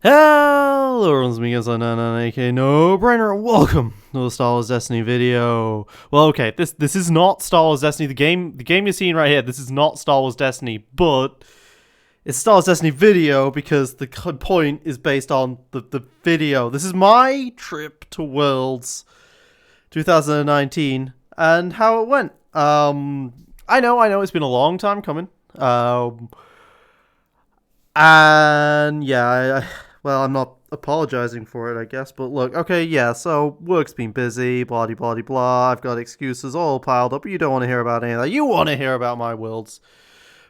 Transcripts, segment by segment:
Hello, everyone's me, aka No Brainer, and welcome to the Star Wars Destiny video. Well, okay, this is not Star Wars Destiny. The game you're seeing right here, this is not Star Wars Destiny, but it's Star Wars Destiny video because the point is based on the video. This is my trip to Worlds 2019 and how it went. I know, it's been a long time coming. And yeah, well, I'm not apologizing for it, I guess, but look, okay, yeah, so work's been busy, blah, blah, blah, blah, I've got excuses all piled up, but you don't want to hear about any of that. You want to hear about my Worlds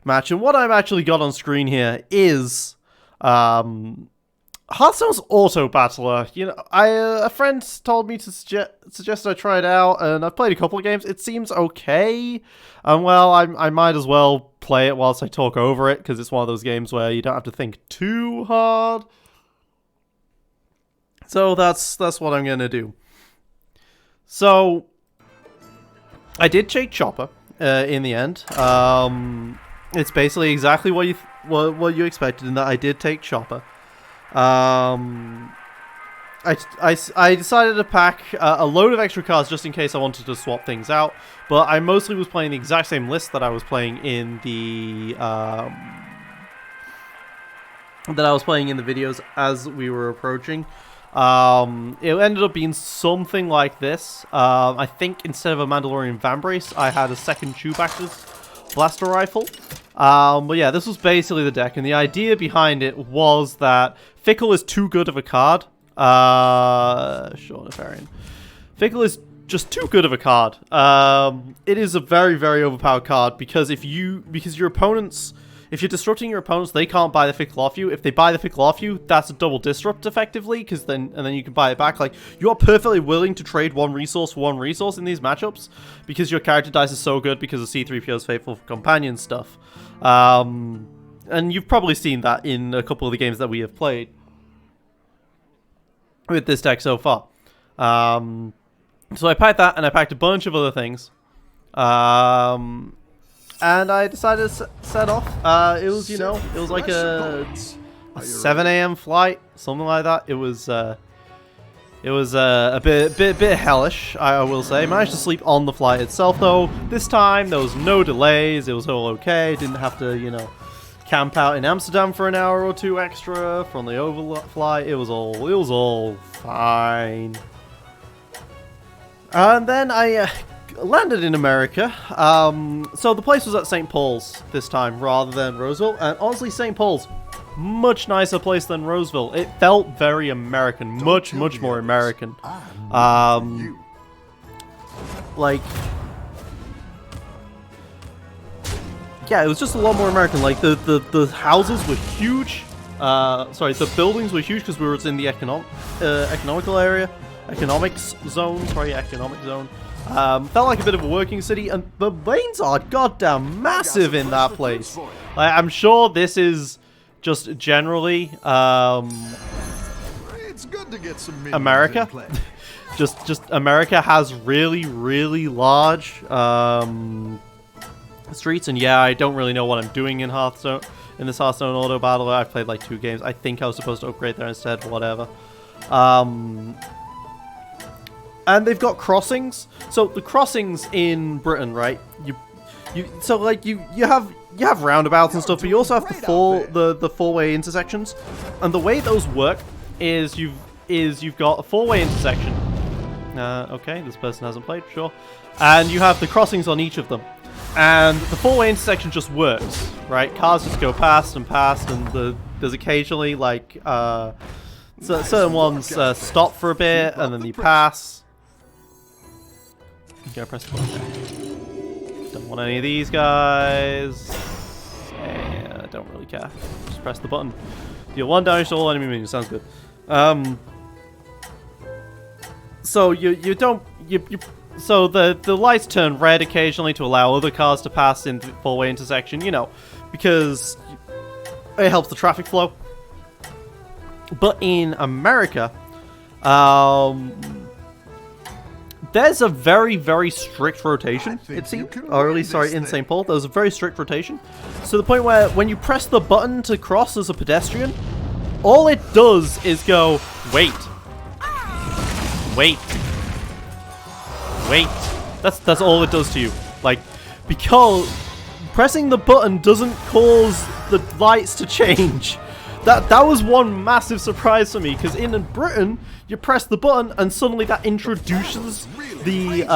match, and what I've actually got on screen here is, Hearthstone's Auto Battler. You know, a friend told me to suggest I try it out, and I've played a couple of games. It seems okay, and well, I might as well play it whilst I talk over it, because it's one of those games where you don't have to think too hard. So that's what I'm gonna do. So I did take Chopper in the end. It's basically exactly what you expected in that I did take Chopper. I decided to pack a load of extra cards just in case I wanted to swap things out, but I mostly was playing the exact same list that I was playing in the videos as we were approaching. It ended up being something like this. I think instead of a Mandalorian Vambrace, I had a second Chewbacca's blaster rifle. But yeah, this was basically the deck, and the idea behind it was that Fickle is too good of a card. Sure, Nefarian. Fickle is just too good of a card. It is a very, very overpowered card because if you're disrupting your opponents, they can't buy the Fickle off you. If they buy the Fickle off you, that's a double disrupt effectively, because then you can buy it back. Like, you are perfectly willing to trade one resource for one resource in these matchups because your character dice is so good because of C-3PO's Faithful Companion stuff. And you've probably seen that in a couple of the games that we have played with this deck so far. So I packed that, and I packed a bunch of other things. And I decided to set off. It was, it was like a 7 a.m. flight, something like that. It was a bit hellish, I will say. Managed to sleep on the flight itself, though. This time there was no delays. It was all okay. Didn't have to, camp out in Amsterdam for an hour or two extra from the overflight. It was all fine. And then I landed in America. So the place was at St. Paul's this time rather than Roseville, and honestly, St. Paul's much nicer place than Roseville. It felt very American, much more American. Like, yeah, it was just a lot more American. Like the houses were huge. Sorry, the buildings were huge because we were in the economical area, economics zone. Sorry, economic zone. Felt like a bit of a working city, and the lanes are goddamn massive in that place. Like, I'm sure this is just generally it's good to get some America. just America has really large streets, and yeah, I don't really know what I'm doing in Hearthstone, in this Hearthstone Auto Battler. I've played like 2 games. I think I was supposed to upgrade there instead, whatever. And they've got crossings. So the crossings in Britain, right? You have roundabouts and stuff, but you also have the four-way intersections. And the way those work is you've got a four-way intersection. Okay, this person hasn't played, sure. And you have the crossings on each of them. And the four-way intersection just works, right? Cars just go past, and there's occasionally like certain ones stop for a bit, and then you pass. Okay, press the button. Don't want any of these guys. Yeah, I don't really care. Just press the button. Deal 1 damage to all enemy minions. Sounds good. So so the lights turn red occasionally to allow other cars to pass in the four-way intersection. Because it helps the traffic flow. But in America, there's a very strict rotation, it seems. Or at least, sorry, in St. Paul, there's a very strict rotation. To the point where when you press the button to cross as a pedestrian, all it does is go, wait. Wait. Wait. That's all it does to you. Like, because pressing the button doesn't cause the lights to change. That was one massive surprise for me, because in Britain, you press the button and suddenly that introduces the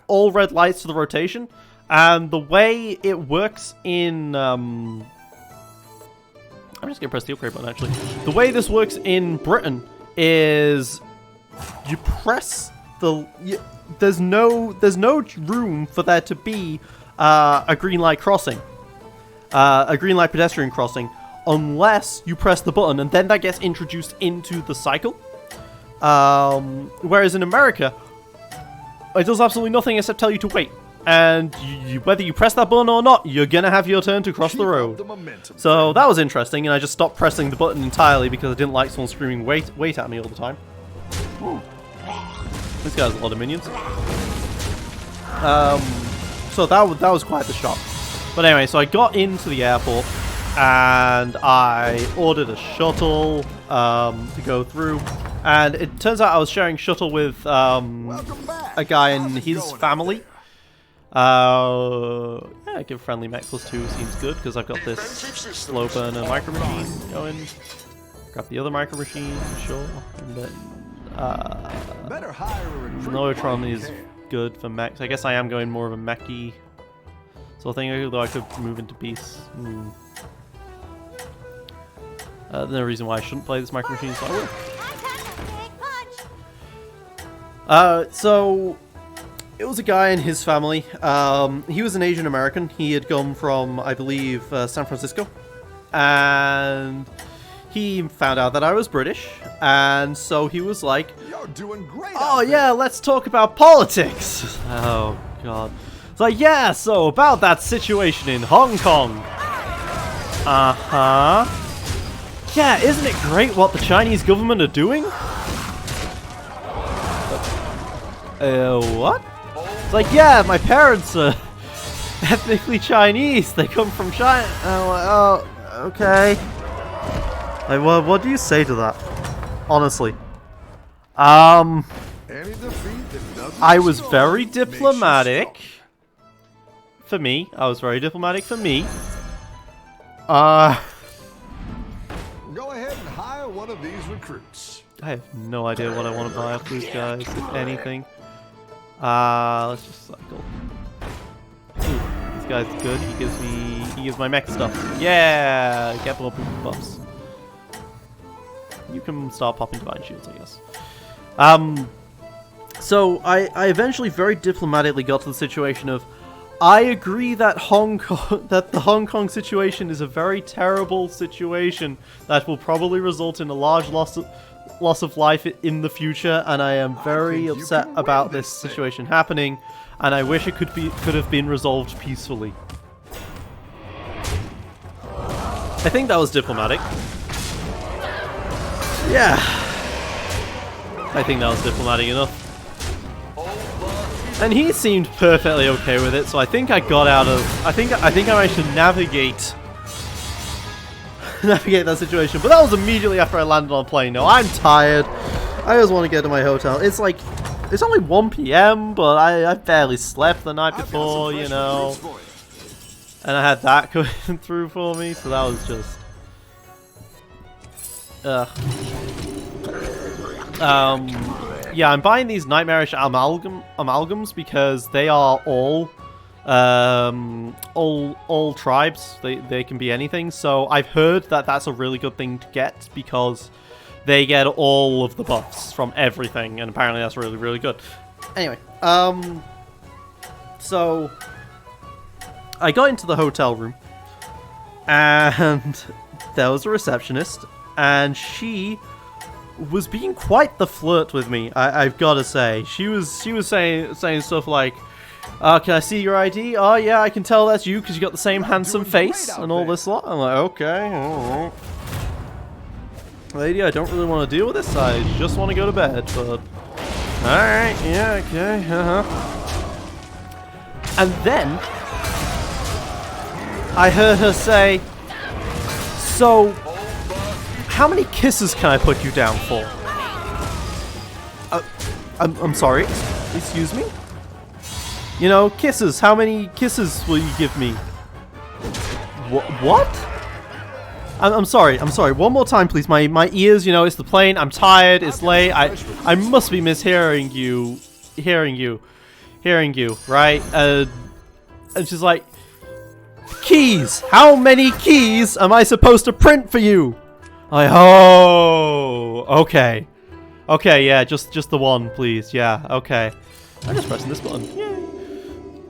all red lights to the rotation. And the way it works in... I'm just going to press the upgrade button, actually. The way this works in Britain is you press the... there's no room for there to be a green light crossing. A green light pedestrian crossing. Unless you press the button, and then that gets introduced into the cycle. Whereas in America, it does absolutely nothing except tell you to wait. And whether you press that button or not, you're gonna have your turn to cross the road. So that was interesting, and I just stopped pressing the button entirely because I didn't like someone screaming wait at me all the time. Ooh. This guy has a lot of minions. So that was quite the shock. But anyway, so I got into the airport. And I ordered a shuttle to go through, and it turns out I was sharing shuttle with a guy and his family. Yeah, give friendly mech +2 seems good because I've got this slow burner micro machine going. Grab the other micro machine, sure, and then Nootron is good for mechs. I guess I am going more of a mechy sort of thing, although I could move into beasts. There's no reason why I shouldn't play this micro machine, so I will. So it was a guy and his family. He was an Asian American. He had come from, I believe, San Francisco, and he found out that I was British, and so he was like, "You're doing great." Oh yeah, let's talk about politics. Oh god. It's like, yeah. So about that situation in Hong Kong. Uh-huh. Yeah, isn't it great what the Chinese government are doing? What? It's like, yeah, my parents are ethnically Chinese. They come from China. Oh, okay. Like, what do you say to that? Honestly. I was very diplomatic. For me. I was very diplomatic for me. Go ahead and hire one of these recruits. I have no idea what I want to buy off these guys, if anything. Let's just cycle. Ooh, this guy's good. He gives my mech stuff. Yeah, get more buffs. You can start popping divine shields, I guess. So I eventually very diplomatically got to the situation of, I agree that the Hong Kong situation is a very terrible situation that will probably result in a large loss of life in the future, and I am very upset about this situation happening, and I wish it could have been resolved peacefully. I think that was diplomatic. Yeah. I think that was diplomatic enough. And he seemed perfectly okay with it, so I think I got out of... I think I managed to navigate that situation. But that was immediately after I landed on a plane. No, I'm tired. I just want to get to my hotel. It's like... It's only 1 PM, but I barely slept the night before, you know. And I had that going through for me, so that was just... Yeah, I'm buying these nightmarish amalgams because they are all tribes. They can be anything. So I've heard that that's a really good thing to get because they get all of the buffs from everything, and apparently that's really, really good. Anyway, so I got into the hotel room, and there was a receptionist, and she was being quite the flirt with me. I've got to say, she was saying stuff like, "Can I see your ID? Oh yeah, I can tell that's you because you got the same handsome face and all this lot." I'm like, okay, alright. Lady, I don't really want to deal with this. I just want to go to bed, but alright, yeah, okay, And then I heard her say, "So, how many kisses can I put you down for? I'm sorry. Excuse me? You know, kisses. How many kisses will you give me? What? I'm sorry. I'm sorry. One more time, please. My ears, you know, it's the plane. I'm tired. It's late. I must be mishearing you. Hearing you, right? And she's like, keys. How many keys am I supposed to print for you? Oh, okay. Okay, yeah, just the one, please. Yeah, okay. I'm just pressing this button. Yay.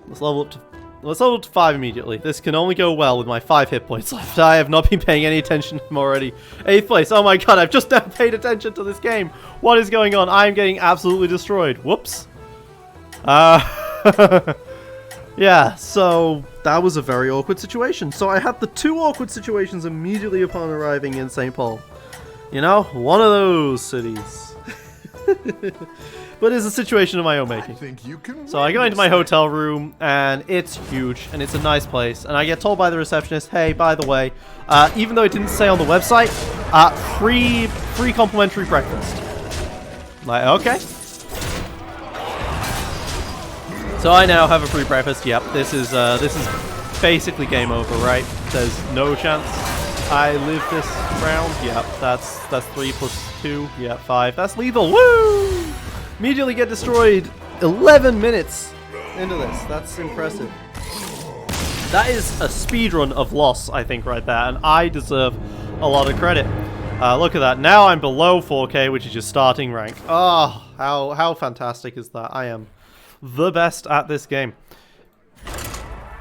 Let's level up to 5 immediately. This can only go well with my 5 hit points left. I have not been paying any attention. I'm already 8th place. Oh my god, I've just never paid attention to this game. What is going on? I am getting absolutely destroyed. Whoops. Yeah, so that was a very awkward situation. So I had the 2 awkward situations immediately upon arriving in St. Paul. You know, one of those cities. But it's a situation of my own making. So I go into my hotel room, and it's huge, and it's a nice place. And I get told by the receptionist, hey, by the way, even though it didn't say on the website, free complimentary breakfast. I'm like, okay. So I now have a free breakfast. Yep, this is basically game over, right? There's no chance I live this round. Yep, that's 3 plus 2. Yep, 5. That's lethal. Woo! Immediately get destroyed 11 minutes into this. That's impressive. That is a speedrun of loss, I think, right there, and I deserve a lot of credit. Look at that. Now I'm below 4K, which is your starting rank. Oh, how fantastic is that? I am the best at this game.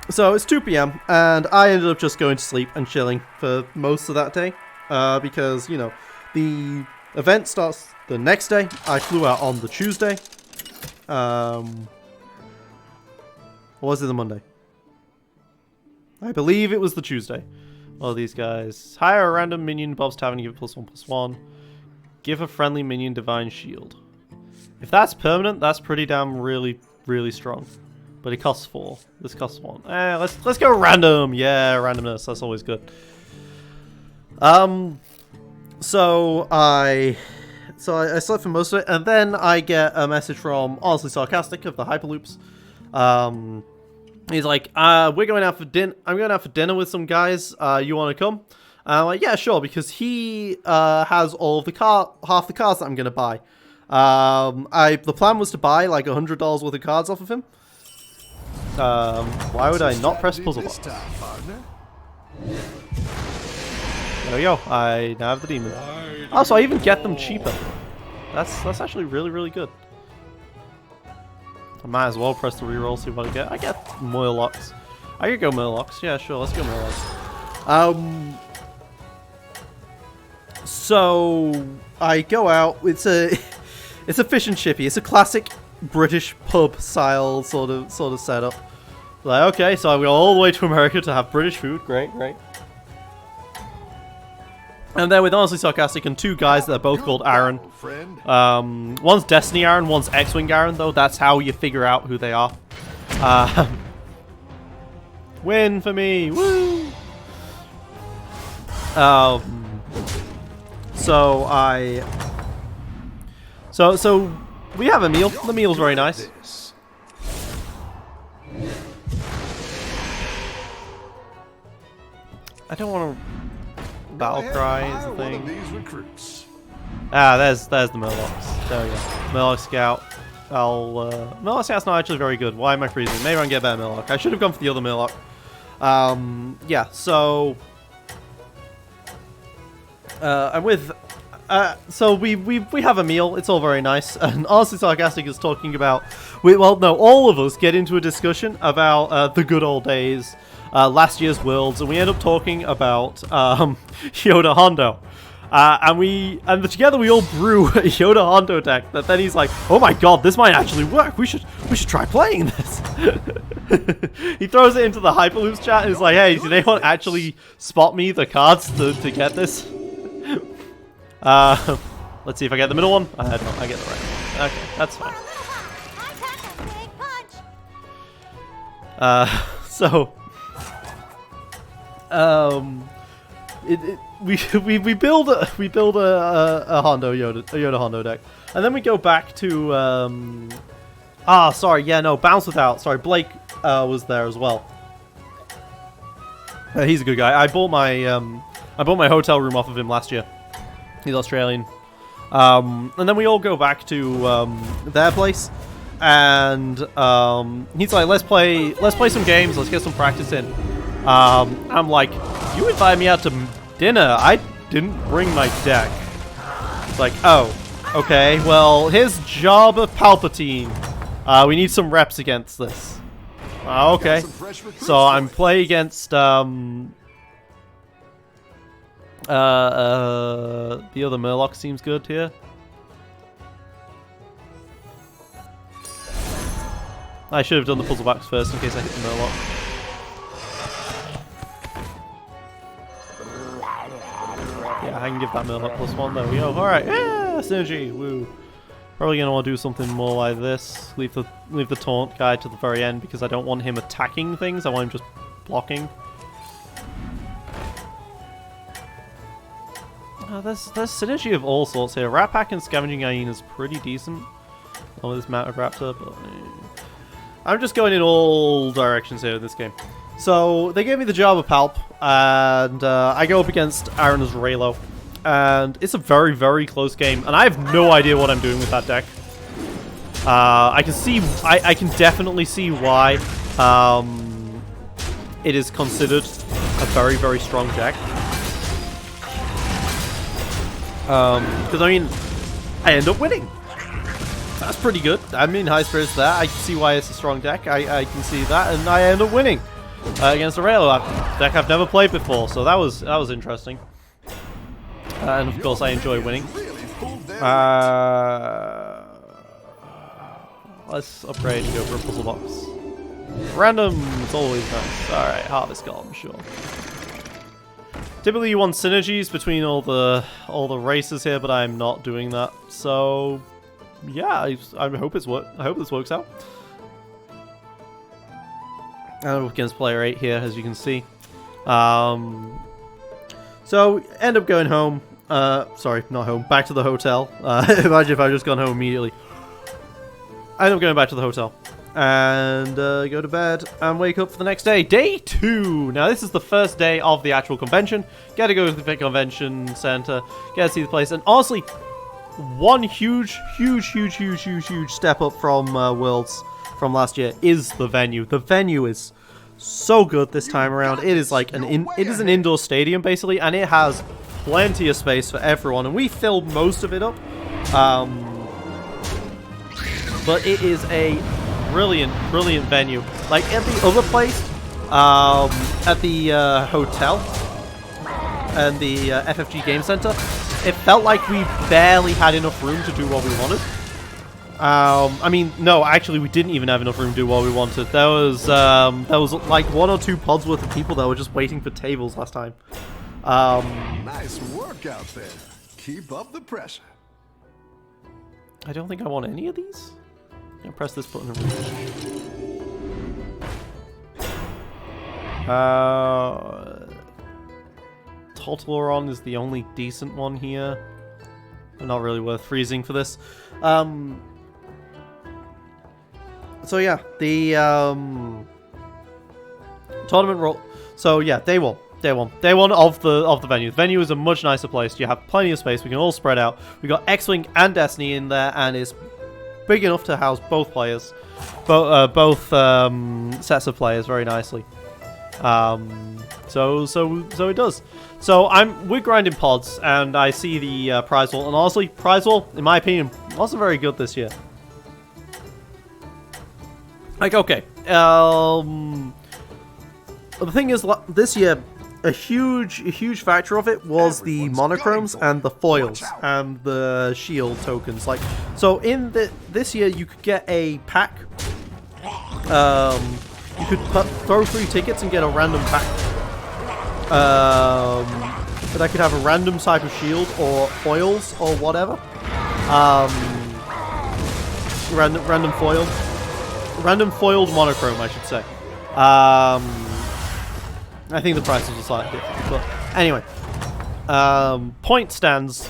So it's 2 PM, and I ended up just going to sleep and chilling for most of that day, because, you know, the event starts the next day. I flew out on the Tuesday. Or was it the Monday? I believe it was the Tuesday. Well, these guys. Hire a random minion, Bob's Tavern, give it +1/+1. Give a friendly minion Divine Shield. If that's permanent, that's pretty damn really strong. But it costs 4. This costs 1. Let's go random. Yeah, randomness. That's always good. So I slept for most of it, and then I get a message from Honestly Sarcastic of the Hyperloops. He's like, we're going out for dinner. I'm going out for dinner with some guys. You want to come? I'm like, yeah, sure, because he has all of the half the cards that I'm gonna buy. The plan was to buy like $100 worth of cards off of him. Why would I not press puzzle box? There we go. I now have the demon. Oh, so I even get them cheaper. That's actually really good. I might as well press the reroll, see what I get. I get Murlocs. I could go Murlocs. Yeah, sure. Let's go Murlocs. So I go out. It's a fish and chippy. It's a classic British pub style sort of setup. Like, okay, so I go all the way to America to have British food. Great. And then with Honestly Sarcastic and 2 guys that are both called Aaron. One's Destiny Aaron, one's X-Wing Aaron, though. That's how you figure out who they are. Win for me! Woo! So we have a meal. The meal's very nice. I don't want to battle cry is the thing. There's the Murlocs. There we go. Murloc Scout. Murloc Scout's not actually very good. Why am I freezing? Maybe I can get a better Murloc. I should have gone for the other Murloc. Yeah, so I'm with so we have a meal. It's all very nice. And Honestly Sarcastic is talking about all of us get into a discussion about the good old days, last year's worlds, and we end up talking about Yoda Hondo. And together we all brew a Yoda Hondo deck that then he's like, oh my god, this might actually work. We should try playing this. He throws it into the Hyperloops chat and is like, hey, did anyone actually spot me the cards to get this? Let's see if I get the middle one. I get the right one. Okay, that's fine. we build a Hondo Yoda Hondo deck, and then we go back to sorry, yeah, no, Bounce Without. Sorry, Blake was there as well. He's a good guy. I bought my hotel room off of him last year. He's Australian. And then we all go back to their place, and he's like, let's play some games, let's get some practice in. I'm like, you invited me out to dinner, I didn't bring my deck. It's like, oh, okay, well, here's Jabba Palpatine. We need some reps against this. Okay, so I'm playing against the other Murloc seems good here. I should have done the puzzle box first in case I hit the Murloc. Yeah, I can give that Murloc +1. There we go. All right, yeah, synergy. Woo. Probably gonna want to do something more like this. Leave the taunt guy to the very end because I don't want him attacking things. I want him just blocking. There's synergy of all sorts here. Rat Pack and Scavenging Hyena is pretty decent. Oh, this Mounted Raptor, but I'm just going in all directions here in this game. So they gave me the Jabba Palp, and I go up against Aaron's Raylo. And it's a very, very close game, and I have no idea what I'm doing with that deck. I can definitely see why it is considered a very, very strong deck. Because, I mean, I end up winning. That's pretty good. I mean, high spirits there. I can see why it's a strong deck. I can see that, and I end up winning against a Raylo deck I've never played before, so that was interesting. And of course, I enjoy winning. Let's upgrade and go for a puzzle box. Random is always nice. Alright, Harvest Golem, sure. Typically you want synergies between all the races here, but I'm not doing that. So yeah, I hope this works out. And we're against player 8 here, as you can see. So end up going home. Sorry, not home. Back to the hotel. Imagine if I just gone home immediately. I end up going back to the hotel and go to bed and wake up for the next day. Day 2. Now this is the first day of the actual convention. Get to go to the convention center. Get to see the place. And honestly, one huge step up from Worlds from last year is the venue. The venue is so good this time around. It is like it is an indoor stadium basically, and it has plenty of space for everyone, and we filled most of it up. But it is a brilliant venue. Like at the other place, at the hotel and the FFG Game Center, it felt like we barely had enough room to do what we wanted. I mean, no, actually, we didn't even have enough room to do what we wanted. There was like 1 or 2 pods worth of people that were just waiting for tables last time. Nice work out there. Keep up the pressure. I don't think I want any of these. I'll press this button and reach. Totaloron is the only decent one here. Not really worth freezing for this. So yeah, the tournament roll. So yeah, day one of the venue. The venue is a much nicer place. You have plenty of space. We can all spread out. We got X-Wing and Destiny in there, and it's big enough to house both players, both sets of players very nicely. So it does. So we're grinding pods, and I see the prize wall, and honestly, prize wall, in my opinion, wasn't very good this year. Like, okay, the thing is, this year, a huge factor of it was the monochromes and the foils and the shield tokens. Like, so in this year, you could get a pack. You could throw 3 tickets and get a random pack. But I could have a random type of shield or foils or whatever. Random foil. Random foiled monochrome, I should say. I think the prices are slightly different, but anyway. point stands,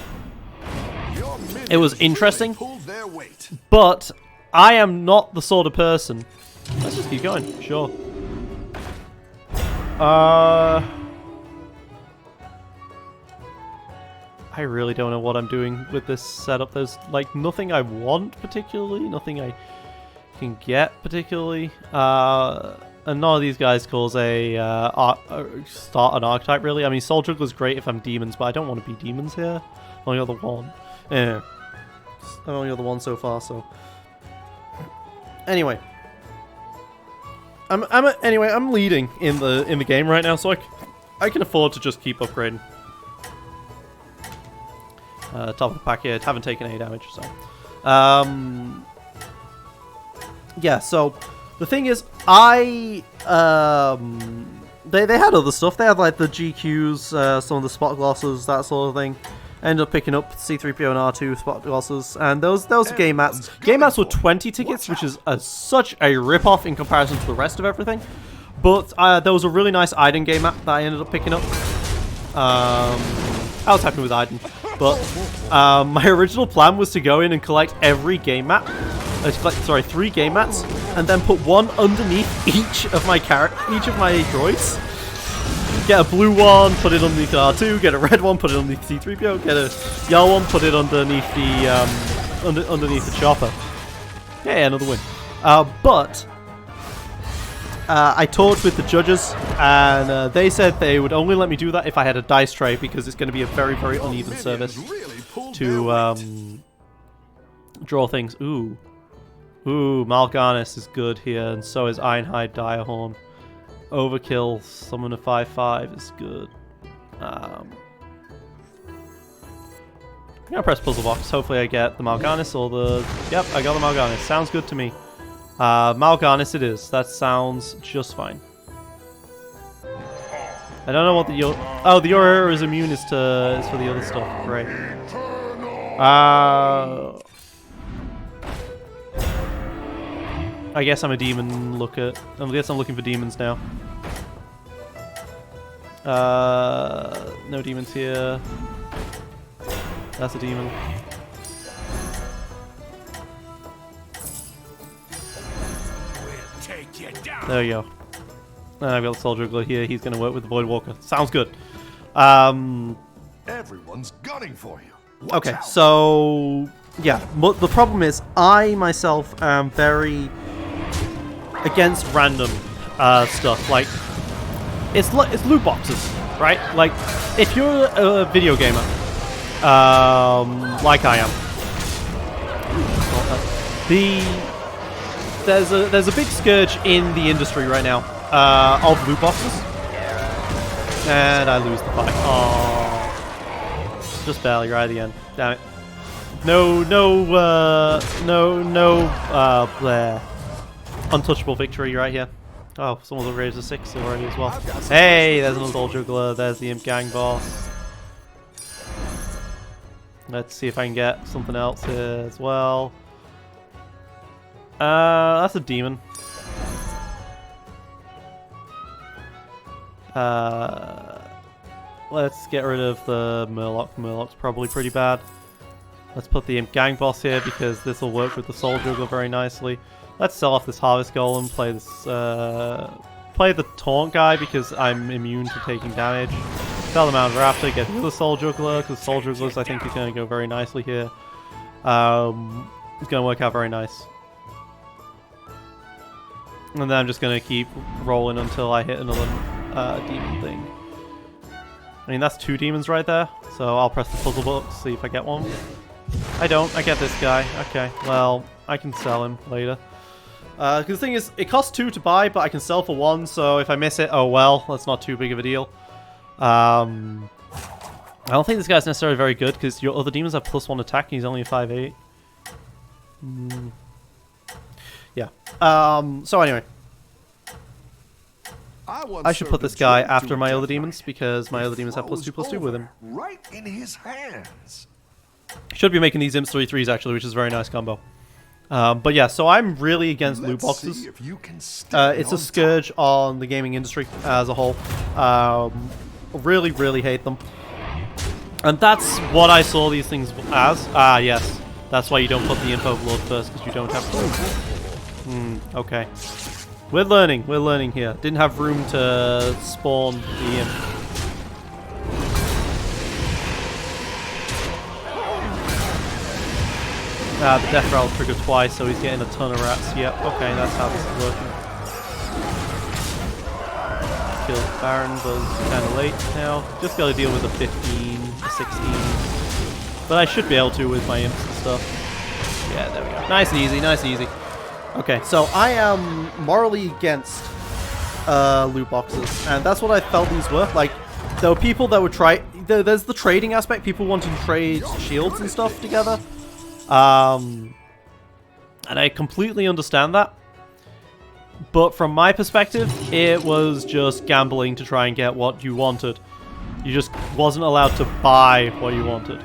Your it was minions interesting, really pulled their weight. but I am not the sort of person. Let's just keep going, sure. I really don't know what I'm doing with this setup. There's like nothing I want particularly, nothing I can get particularly. And none of these guys cause a start an archetype really. I mean, Soul Juggler's great if I'm demons, but I don't want to be demons here. I'm only got the one. Yeah, I'm only got the one so far. So anyway, I'm leading in the game right now, so I can afford to just keep upgrading. Top of the pack here, haven't taken any damage, so yeah. So the thing is, they had other stuff. They had like the GQs, some of the spot glosses, that sort of thing. Ended up picking up C3PO and R2 spot glosses, and those game mats. Game mats were 20 tickets, which is such a rip-off in comparison to the rest of everything. But there was a really nice Iden game map that I ended up picking up. I was happy with Iden, but my original plan was to go in and collect every game map. Sorry, 3 game mats, and then put one underneath each of my droids. Get a blue one, put it underneath R2. Get a red one, put it underneath C3PO. Get a yellow one, put it underneath the underneath the chopper. Yeah, another win. But I talked with the judges, and they said they would only let me do that if I had a dice tray, because it's going to be a very, very uneven service to draw things. Ooh, Mal'Ganis is good here, and so is Ironhide Direhorn. Overkill, summon a 5/5 is good. I'm gonna press puzzle box. Hopefully I get the Mal'Ganis or the... Yep, I got the Mal'Ganis. Sounds good to me. Mal'Ganis it is. That sounds just fine. I don't know what the... Oh, the Aurora is immune is for the other stuff. Great. I guess I'm a demon looker. I guess I'm looking for demons now. No demons here. That's a demon. There we go. And I've got the Soul Juggler here. He's going to work with the Void Walker. Sounds good. Everyone's gunning for you. Okay, so yeah. But the problem is, I myself am very against random stuff. Like, it's loot boxes, right? Like, if you're a video gamer, like I am, there's a big scourge in the industry right now of loot boxes, and I lose the fight. Oh, just barely right at the end. Damn it. Bleh. Untouchable victory right here. Oh, someone's raised a 6 already as well. Hey, there's another Soul Juggler. There's the Imp Gang boss. Let's see if I can get something else here as well. That's a demon. Let's get rid of the Murloc. Murloc's probably pretty bad. Let's put the Imp Gang boss here because this will work with the Soul Juggler very nicely. Let's sell off this Harvest Golem, play this, play the Taunt guy because I'm immune to taking damage. Sell the Mount Raptor, get the other Soul Juggler, because Soul Jugglers I think is going to go very nicely here. It's going to work out very nice. And then I'm just going to keep rolling until I hit another demon thing. I mean, that's 2 demons right there, so I'll press the puzzle book, see if I get one. I don't, I get this guy. Okay, well, I can sell him later. Because the thing is, it costs 2 to buy, but I can sell for 1, so if I miss it, oh well, that's not too big of a deal. I don't think this guy's necessarily very good, because your other demons have +1 attack, and he's only a 5/8. Yeah. So anyway. I should put this guy after my other demons, because my other demons have +2/+2 with him. Right in his hands. Should be making these Imps 3/3s, actually, which is a very nice combo. But yeah, so I'm really against loot boxes. It's a scourge on the gaming industry as a whole. Really, really hate them. And that's what I saw these things as. Ah, yes. That's why you don't put the info blood first, because you don't have room. Okay. We're learning here. Didn't have room to spawn the imp. The death rattle triggered twice, so he's getting a ton of rats. Yep, okay, that's how this is working. Killed Baron, but it's kind of late now. Just gotta deal with a 15, a 16. But I should be able to with my imps and stuff. Yeah, there we go. Nice and easy, nice and easy. Okay, so I am morally against loot boxes, and that's what I felt these were. Like, there were people that would try... There's the trading aspect, people wanting to trade shields and stuff together. And I completely understand that. But from my perspective, it was just gambling to try and get what you wanted. You just wasn't allowed to buy what you wanted.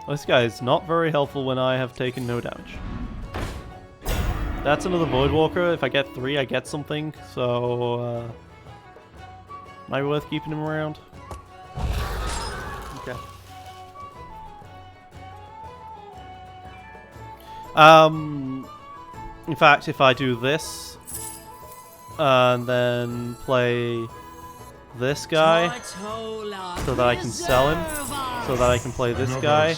This guy is not very helpful when I have taken no damage. That's another Voidwalker. If I get 3, I get something. So, might be worth keeping him around. Okay. In fact, if I do this, and then play this guy, so that I can sell him, so that I can play this guy,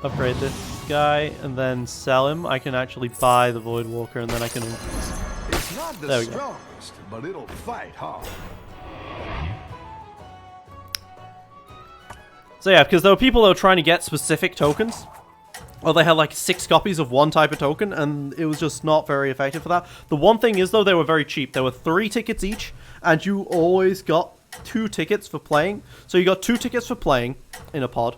upgrade this guy, and then sell him, I can actually buy the Voidwalker, and then I can... It's not the strongest, but it'll fight hard. So yeah, because there were people that were trying to get specific tokens. Or they had like 6 copies of one type of token, and it was just not very effective for that. The one thing is, though, they were very cheap. There were 3 tickets each, and you always got 2 tickets for playing. So you got 2 tickets for playing in a pod,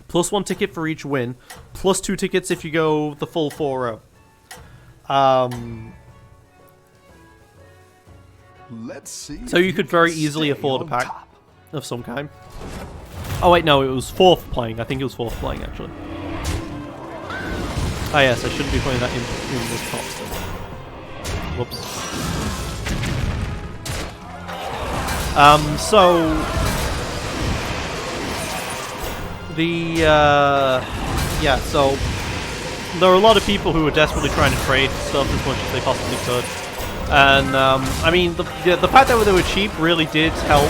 plus 1 ticket for each win, plus 2 tickets if you go the full 4-0. Let's see. So you could very easily afford a pack of some kind. Oh wait, no, it was 4th playing. I think it was 4th playing, actually. Ah yes, I shouldn't be putting that in this top still. Whoops. So... yeah, so... There were a lot of people who were desperately trying to trade stuff as much as they possibly could. And, I mean, the fact that they were cheap really did help,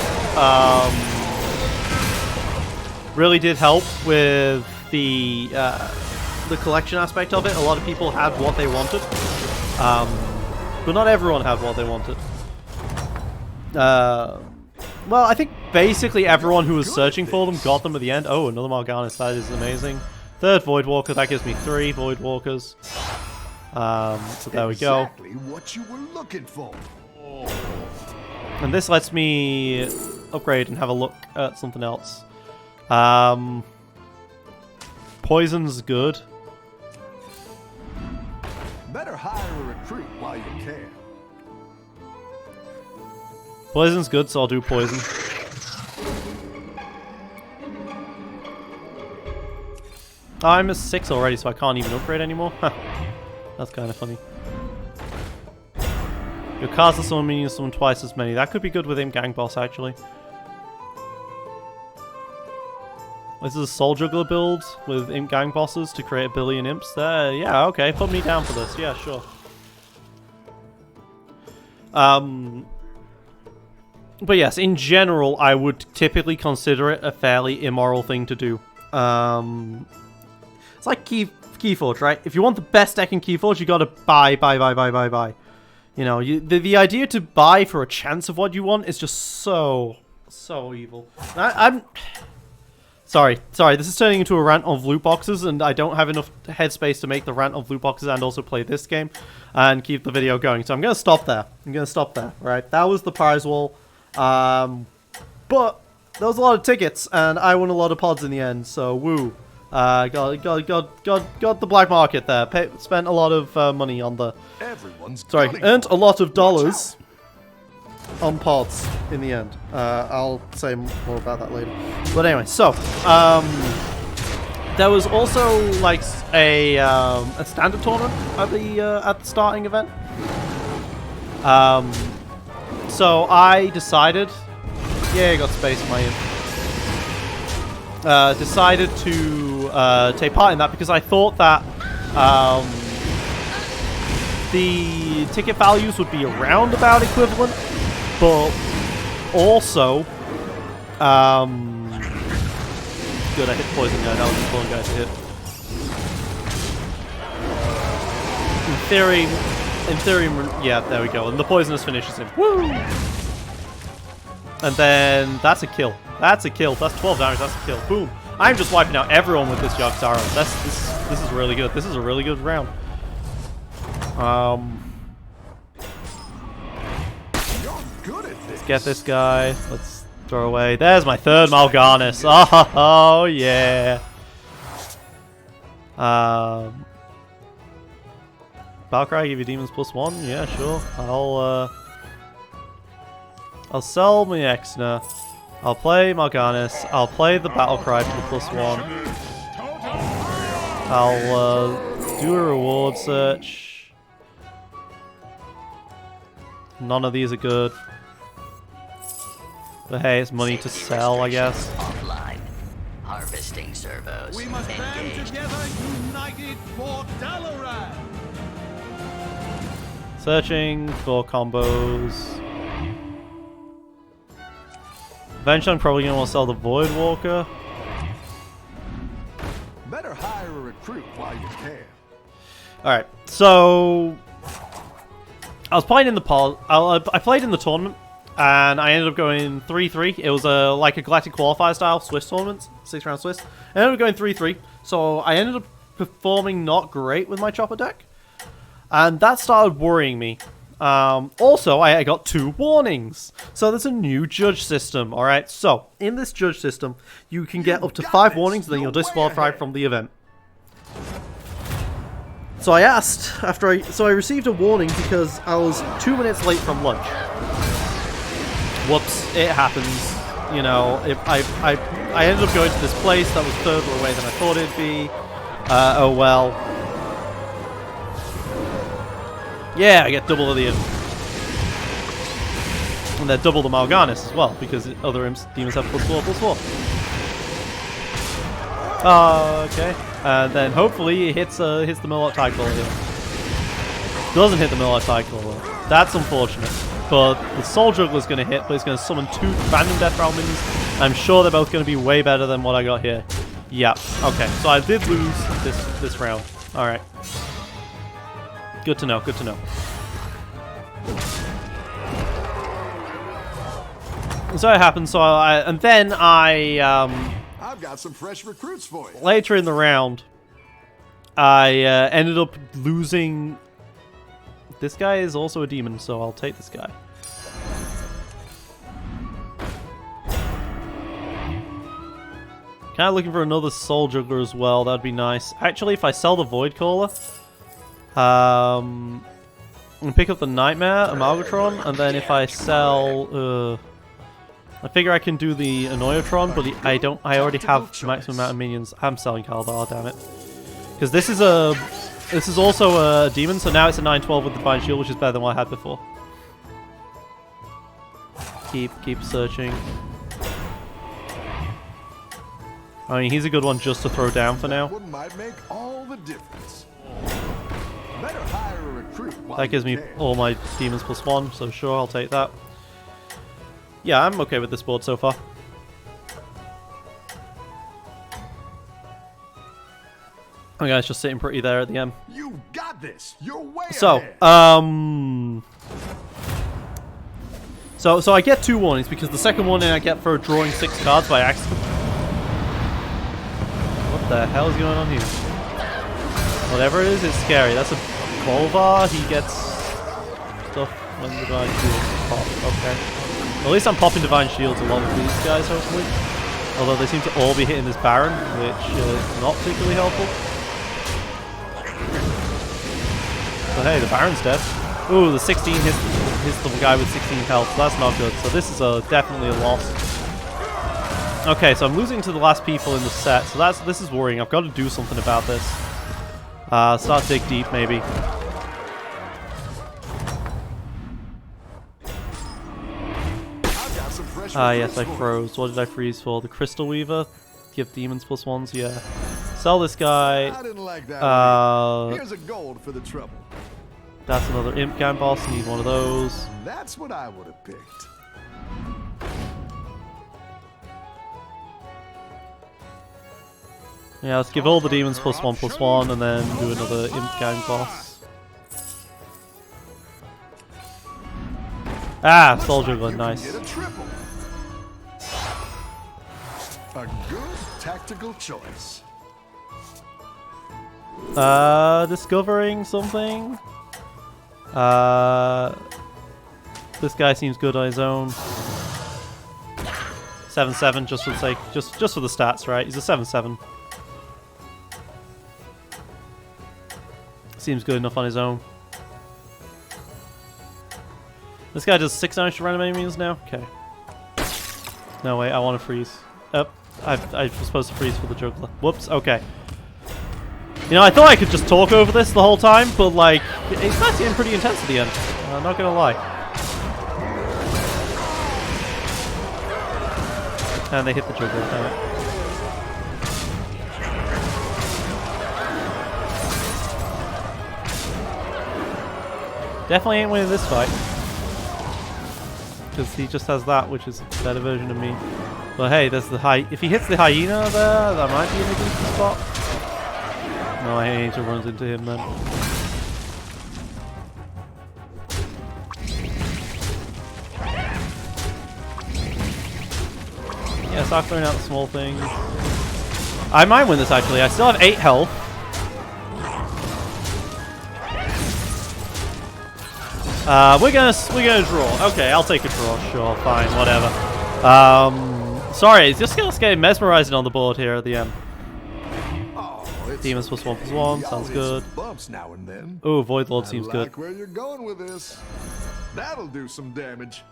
with the collection aspect of it. A lot of people had what they wanted, but not everyone had what they wanted. Well, I think basically everyone who was searching for them got them at the end. Oh, another Morganis, that is amazing. 3rd Voidwalker, that gives me 3 Voidwalkers. So there we go. Exactly what you were looking for. And this lets me upgrade and have a look at something else. Poison's good. Better hire a recruit while you can. Poison's good, so I'll do poison. Oh, I'm a 6 already, so I can't even upgrade anymore. That's kind of funny. Your cards are summon minions summon twice as many. That could be good with Imp Gang Boss, actually. This is a Soul Juggler build with Imp Gang Bosses to create a billion imps there. Yeah, okay, put me down for this. Yeah, sure. But yes, in general, I would typically consider it a fairly immoral thing to do. It's like Keyforge, right? If you want the best deck in Keyforge, you gotta buy. You know, the idea to buy for a chance of what you want is just so evil. I'm... Sorry, this is turning into a rant of loot boxes, and I don't have enough headspace to make the rant of loot boxes and also play this game and keep the video going. So I'm going to stop there. Right? That was the prize wall. But there was a lot of tickets, and I won a lot of pods in the end, so woo. Got the black market there. Spent a lot of money on the... earned a lot of dollars on pods in the end. I'll say more about that later. But anyway, so there was also like a standard tournament at the starting event. So I decided... Yeah, I got space in my decided to take part in that because I thought that the ticket values would be around about equivalent, but also... good, I hit the poison guy. That was the poison guy to hit. In theory, yeah, there we go. And the poisonous finishes him. Woo! And then that's a kill. That's a kill. That's 12 damage. That's a kill. Boom! I'm just wiping out everyone with this Yogg-Saron. This is really good. This is a really good round. Let's get this guy. Let's throw away. There's my third Mal'Ganis. Oh yeah. Battlecry, give you demons +1. Yeah, sure. I'll sell my Exner. I'll play Mal'Ganis. I'll play the Battlecry for the +1. I'll do a reward search. None of these are good. But hey, it's money to sell, I guess. Offline. Harvesting servos. We must band together, united for Dalaran. Searching for combos. Eventually, I'm probably going to want to sell the Void Walker. Better hire a recruit while you can. Alright, so... I was playing in the I played in the tournament, and I ended up going 3-3. It was like a Galactic Qualifier style Swiss tournament, 6-round Swiss. I ended up going 3-3, so I ended up performing not great with my chopper deck. And that started worrying me. Also, I got 2 warnings. So there's a new judge system, alright? So, in this judge system, you can get up to 5 warnings and then you're disqualified from the event. So I asked, so I received a warning because I was 2 minutes late from lunch. Whoops, it happens. You know, I ended up going to this place that was further away than I thought it'd be. Oh well. Yeah, I get double of the imp. And they're double the Mal'Ganis as well, because other demons have +4/+4. Okay. And then hopefully it hits the Murloc Tidecrawler here. Doesn't hit the Murloc Tidecrawler. That's unfortunate. But the Soul Juggler's going to hit, but it's going to summon 2 random Death Rattle minions. I'm sure they're both going to be way better than what I got here. Yeah. Okay. So I did lose this round. All right. Good to know. Good to know. So it happened. So and then I've got some fresh recruits for you. Later in the round, I ended up losing. This guy is also a demon, so I'll take this guy. Kind of looking for another Soul Juggler as well. That'd be nice. Actually, if I sell the Void Caller, and pick up the Nightmare, Amalgatron, and then if I sell, I figure I can do the Annoyotron, but I already have the maximum amount of minions. I'm selling Kaldar, damn it. Because this is also a demon, so now it's a 9/12 with the Divine Shield, which is better than what I had before. Keep searching. I mean, he's a good one just to throw down for now. One might make all the difference. Better hire a recruit while That gives me you can. all my demons +1, so sure, I'll take that. Yeah, I'm okay with this board so far. Okay, guys, just sitting pretty there at the end. You got this. You're way So, ahead. So I get 2 warnings because the second warning I get for drawing 6 cards by accident. What the hell is going on here? Whatever it is, it's scary. That's a Bolvar. He gets stuff when the Divine Shields pop. Okay. Well, at least I'm popping Divine Shields along with these guys, hopefully. Although they seem to all be hitting this Baron, which is not particularly helpful. But hey, the Baron's dead. Ooh, the 16 hits the guy with 16 health, so that's not good. So this is definitely a loss. Okay, so I'm losing to the last people in the set, so this is worrying. I've got to do something about this. Start dig deep, maybe. Ah, yes, I froze. What did I freeze for? The Crystal Weaver? Give demons +1s? Yeah. Sell this guy. I didn't like that. Here's a gold for the trouble. That's another Imp Gang boss. Need one of those. That's what I would have picked. Yeah, let's give all the demons +1/+1 and then do another Imp Gang boss. Ah, Soul Juggler, nice. Get a triple. A good tactical choice. Discovering something. This guy seems good on his own. 7/7, just for the sake, just for the stats, right? He's a 7/7. Seems good enough on his own. This guy does 6 damage to random enemies now? Okay. No, wait, I want to freeze. Oh, I was supposed to freeze for the juggler. Whoops, okay. You know, I thought I could just talk over this the whole time, but like, it's not getting pretty intense at the end. I'm not gonna lie. And they hit the juggler, damn it. Definitely ain't winning this fight. Because he just has that, which is a better version of me. But hey, there's the if he hits the hyena there, that might be in a decent spot. No, I hate to runs into him then. Yeah, start throwing out the small things. I might win this actually. I still have 8 health. We're gonna draw. Okay, I'll take a draw. Sure, fine, whatever. Sorry, it's just getting mesmerizing on the board here at the end. Demons +1/+1 sounds good. Bumps now and then. Oh, Void Lord seems good. I like where you're going with this. That'll do some damage.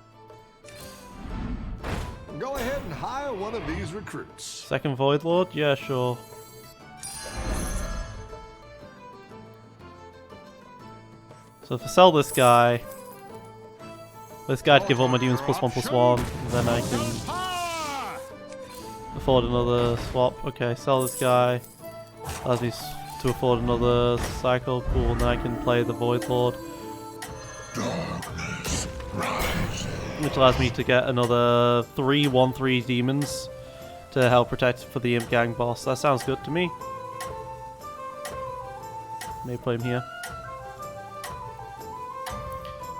Go ahead and hire one of these recruits. Second Void Lord? Yeah, sure. So if I sell this guy to give all my demons +1/+1, then I can afford another swap. Okay, sell this guy. Allows me to afford another cycle. Cool, and then I can play the Void Lord. Darkness rises. Which allows me to get another 3 1/3 demons to help protect for the Imp Gang boss. That sounds good to me. Maybe play him here.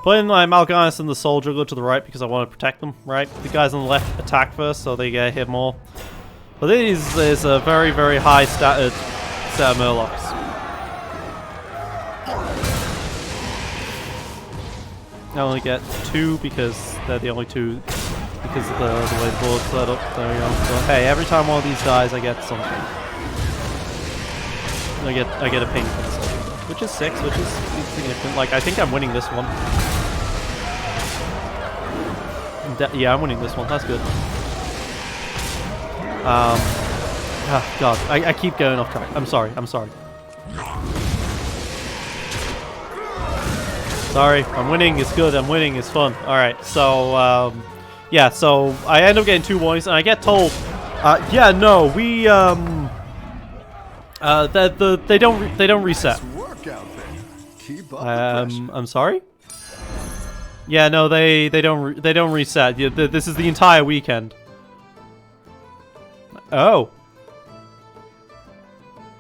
Putting my Mal'Ganis and the Soul Juggler to the right because I want to protect them, right? The guys on the left attack first so they get hit more. But this is a very, very high statted set of Murlocs. I only get 2 because they're the only 2 because of the way the board's set up. There we go. So hey, every time one of these dies I get something. I get a ping for the Soul Juggler, which is 6, which is significant. Like I think I'm winning this one. Yeah, I'm winning this one. That's good. Oh God, I keep going off track. I'm sorry. Sorry, I'm winning. It's good. I'm winning. It's fun. All right. So yeah. So I end up getting 2 warnings, and I get told, yeah, no, we they don't reset. Keep up the pressure. I'm sorry. Yeah, no, they don't reset. Yeah, this is the entire weekend. Oh,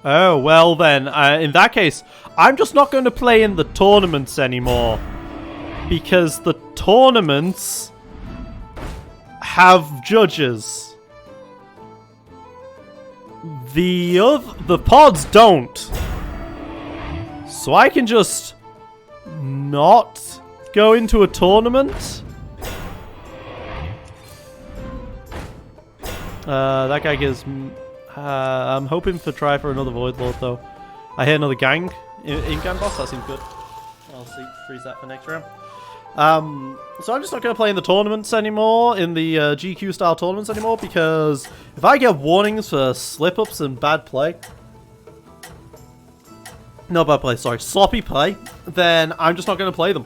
well then, in that case, I'm just not going to play in the tournaments anymore. Because the tournaments have judges. The pods don't. So I can just not go into a tournament. That guy gives. I'm hoping to try for another Void Lord though. I hit another gang in gang boss. That seems good. I'll freeze that for next round. So I'm just not going to play in the tournaments anymore, in the GQ style tournaments anymore, because if I get warnings for slip ups and bad play, not bad play, sorry, sloppy play, then I'm just not going to play them.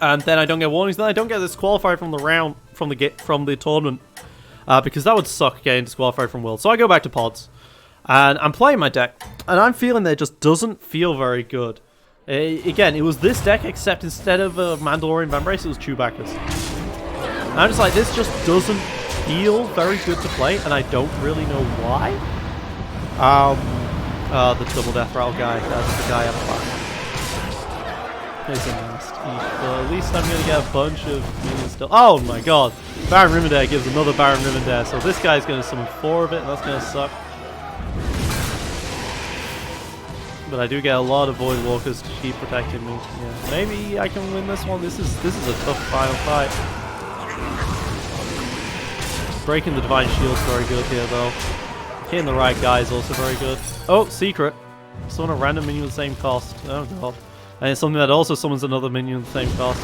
and then I don't get warnings, then I don't get disqualified from the round, from the tournament, because that would suck getting disqualified from Worlds. So I go back to pods, and I'm playing my deck, and I'm feeling that it just doesn't feel very good. Again, it was this deck, except instead of Mandalorian Vambrace, it was Chewbacca's. And I'm just like, this just doesn't feel very good to play, and I don't really know why. The double death rattle guy, that's the guy up front. He's a nest. But at least I'm gonna get a bunch of minions still. Oh my god! Baron Rimandare gives another Baron Rimandare, so this guy's gonna summon 4 of it, and that's gonna suck. But I do get a lot of Void Walkers to keep protecting me. Yeah, maybe I can win this one. This is a tough final fight. Breaking the Divine Shield's very good here, though. Hitting the right guy is also very good. Oh, secret! Summon a random minion with the same cost. Oh god. And it's something that also summons another minion with the same cost.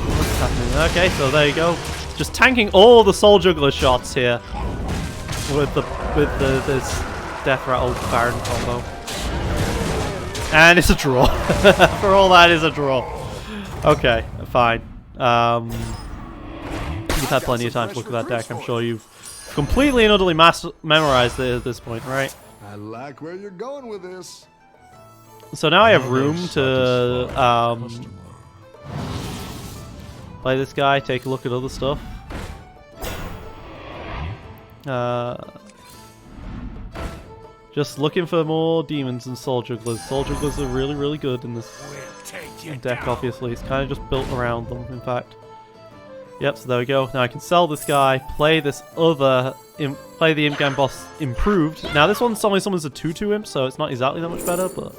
What's happening? Okay, so there you go. Just tanking all the Soul Juggler shots here with this Death Rattle Baron combo. And it's a draw. For all that, is a draw. Okay, fine. You've had plenty of time to look at that deck. I'm sure you've completely and utterly memorized it at this point, right? I like where you're going with this. So now I have room to play this guy, take a look at other stuff. Just looking for more demons and Soul Jugglers. Soul Jugglers are really, really good in this deck, obviously. It's kind of just built around them, in fact. Yep, so there we go. Now I can sell this guy, play this other, play the Imp Gang boss improved. Now this one only summons a 2/2 Imp, so it's not exactly that much better, but...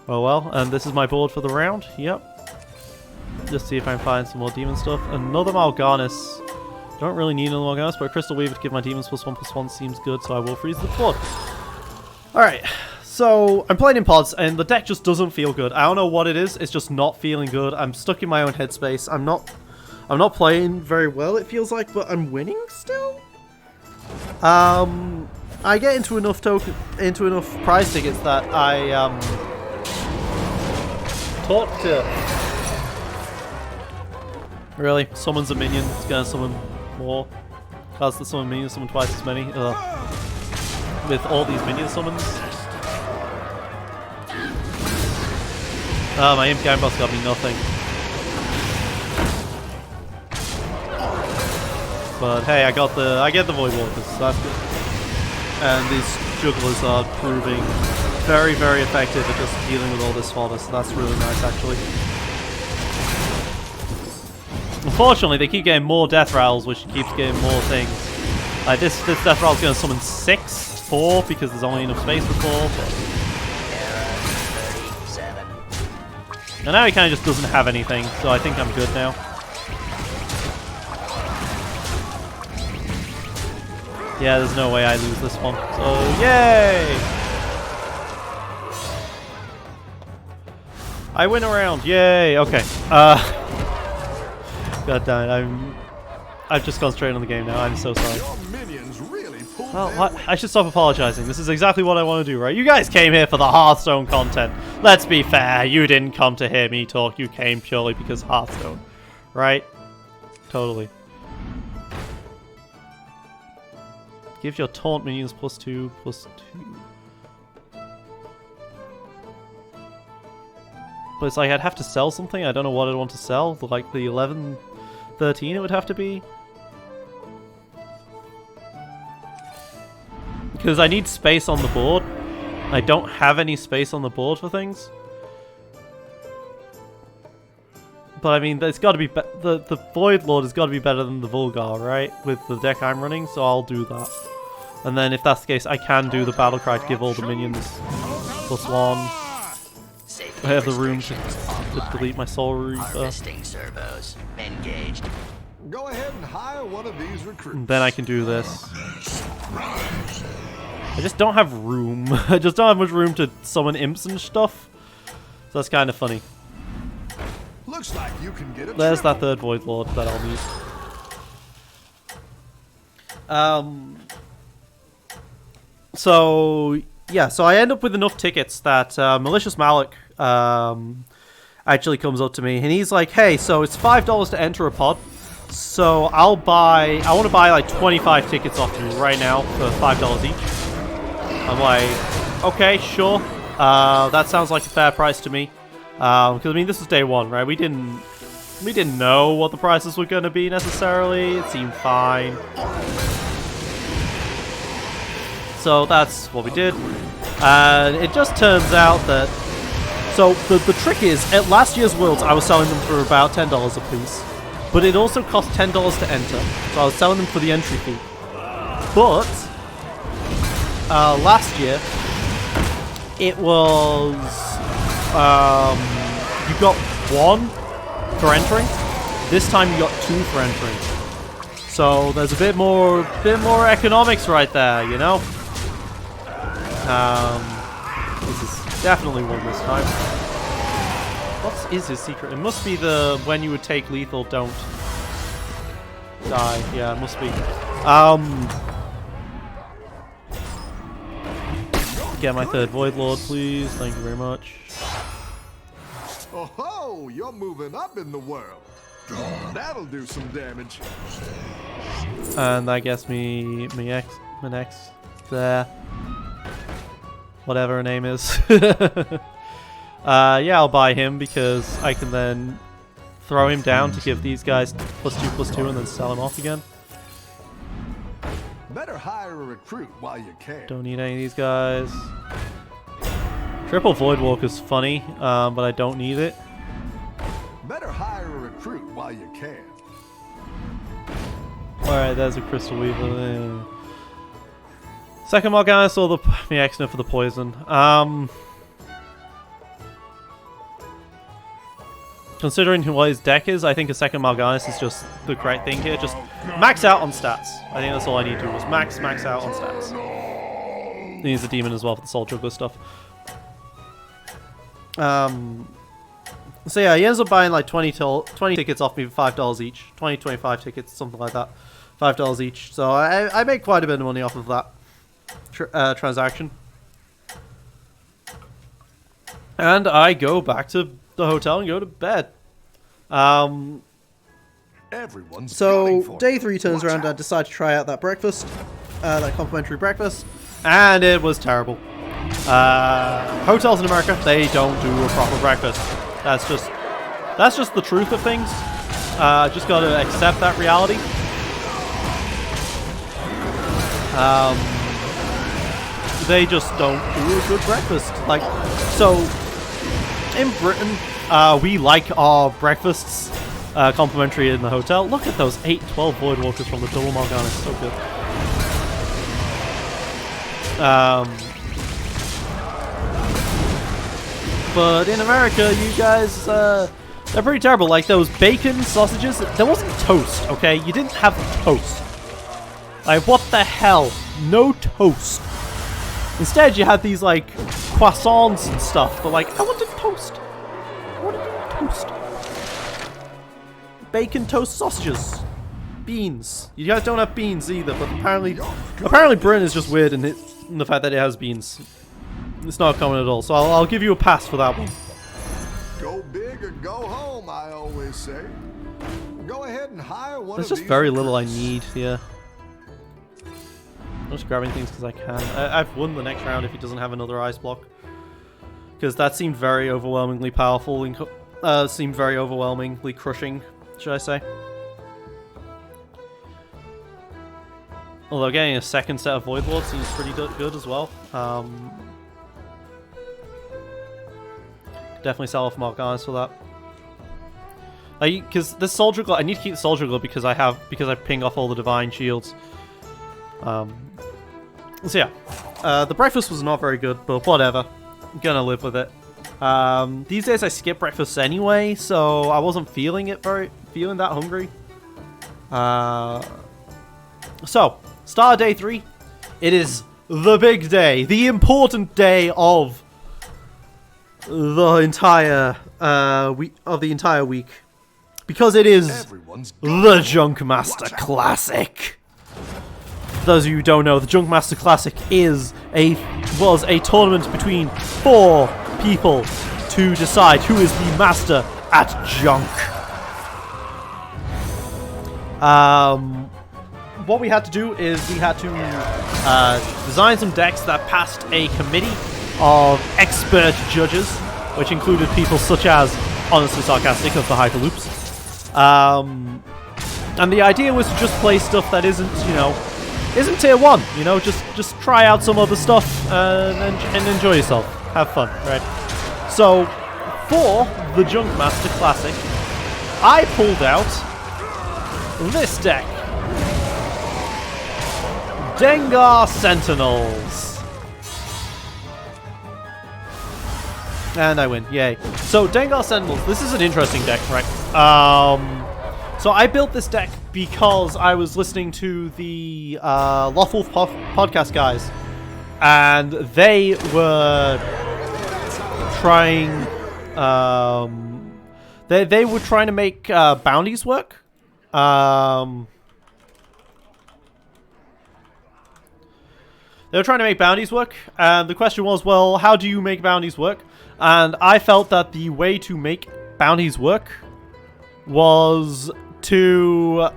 oh well, and this is my board for the round. Yep. Just see if I can find some more demon stuff. Another Mal'Ganis. Don't really need another Mal'Ganis, but a Crystal Weaver to give my demons +1/+1 seems good, so I will freeze the board. Alright, so I'm playing in pods, and the deck just doesn't feel good. I don't know what it is, it's just not feeling good. I'm stuck in my own headspace. I'm not playing very well, it feels like, but I'm winning still? I get into enough prize tickets that I talk to. Really? Summons a minion, it's gonna summon more. Cause the summon minions summon twice as many. With all these minion summons. My Imp Gang boss got me nothing. But hey, I get the Void Walkers, so that's good. And these Jugglers are proving very, very effective at just dealing with all this fodder, so that's really nice actually. Unfortunately, they keep getting more Death Rattles, which keeps getting more things. Like this Death Rattle's going to summon 4 because there's only enough space for 4. And now he kind of just doesn't have anything, so I think I'm good now. Yeah, there's no way I lose this one. So, yay! I win a round, yay! Okay. God damn it, I've just concentrated on the game now, I'm so sorry. Well, what? I should stop apologizing. This is exactly what I want to do, right? You guys came here for the Hearthstone content. Let's be fair, you didn't come to hear me talk, you came purely because Hearthstone. Right? Totally. Give your taunt minions +2/+2. But it's like I'd have to sell something, I don't know what I'd want to sell. Like the 11, 13 it would have to be. Because I need space on the board. I don't have any space on the board for things. But I mean, there's got to be, the Void Lord has got to be better than the Vulgar, right? With the deck I'm running, so I'll do that. And then if that's the case, I can do the Battle Cry to give all the minions +1. I have the room to delete my Soul Reaver. Harvesting servos engaged. Go ahead and hire one of these recruits. And then I can do this. I just don't have room. I just don't have much room to summon imps and stuff. So that's kind of funny. Looks like you can get a There's that third Void Lord that I'll need. So yeah, so I end up with enough tickets that Malicious Malik actually comes up to me, and he's like, "Hey, so it's $5 to enter a pod. So I want to buy like 25 tickets off you right now for $5 each." I'm like, "Okay, sure. That sounds like a fair price to me." Because I mean, this is day one, right? We didn't know what the prices were going to be necessarily. It seemed fine. So that's what we did. And it just turns out that... So the trick is, at last year's Worlds, I was selling them for about $10 a piece. But it also cost $10 to enter. So I was selling them for the entry fee. But last year, it was... you got 1 for entering. This time you got 2 for entering. So there's a bit more economics right there, you know? This is definitely one this time. What is his secret? It must be the when you would take lethal, don't die. Yeah, it must be. Get my 3rd Void Lord, please. Thank you very much. Oh, you're moving up in the world. That'll do some damage. And that gets me my next there. Whatever her name is. Yeah, I'll buy him because I can then throw him down to give these guys +2/+2 and then sell him off again. Better hire a recruit while you can. Don't need any of these guys. Triple Voidwalker's funny, but I don't need it. Better hire a recruit while you can. Alright, there's a Crystal Weaver. Second Morganis or the Miexner for the poison. Considering what his deck is, I think a second Morganis is just the correct thing here. Just max out on stats. I think that's all I need to do is max out on stats. He needs a demon as well for the Soul Juggler stuff. So yeah, he ends up buying like 20 tickets off me for $5 each. 25 tickets, something like that. $5 each. So I make quite a bit of money off of that transaction. And I go back to the hotel and go to bed. Everyone's So for day it. 3 turns Watch around and I out. decide to try out that breakfast. That complimentary breakfast. And it was terrible. Hotels in America, they don't do a proper breakfast. That's just the truth of things. Just gotta accept that reality. They just don't do a good breakfast. Like, so in Britain, we like our breakfasts complimentary in the hotel. Look at those 8/12 Voidwalkers from the Double Morgana, it's so good. But in America, you guys, they're pretty terrible. Like those bacon sausages, there wasn't toast, okay? You didn't have toast. Like, what the hell? No toast. Instead, you had these, like, croissants and stuff, but, like, I wanted toast. I wanted toast. Bacon toast sausages. Beans. You guys don't have beans either, but apparently Britain is just weird in the fact that it has beans. It's not common at all, so I'll give you a pass for that one. Go big or go home, I always say. Go ahead and hire one There's of just these very little I recruits. need here. I'm just grabbing things because I can. I've won the next round if he doesn't have another ice block. Because that seemed very overwhelmingly powerful and seemed very overwhelmingly crushing, should I say. Although getting a second set of Void Lords seems pretty good as well. Definitely sell off Morganis for that. Because this Soldier Glove, I need to keep the Soldier Glove because I ping off all the Divine Shields. So yeah, the breakfast was not very good, but whatever. I'm gonna live with it. These days I skip breakfast anyway, so I wasn't feeling that hungry. So, start of day 3. It is the big day, the important day of the entire week, because it is Everyone's the Junkmaster Classic. For those of you who don't know, the Junkmaster Classic is a tournament between 4 people to decide who is the master at junk. What we had to do is we had to design some decks that passed a committee of expert judges, which included people such as Honestly Sarcastic of the Hyperloops. And the idea was to just play stuff that isn't tier 1, just try out some other stuff and enjoy yourself. Have fun, right? So, for the Junkmaster Classic, I pulled out this deck. Dengar Sentinels. And I win, yay. So, Dengar Sentinels, this is an interesting deck, right? So I built this deck because I was listening to the Lothwolf podcast guys, and they were trying. They were trying to make bounties work. They were trying to make bounties work, and the question was, well, how do you make bounties work? And I felt that the way to make bounties work was to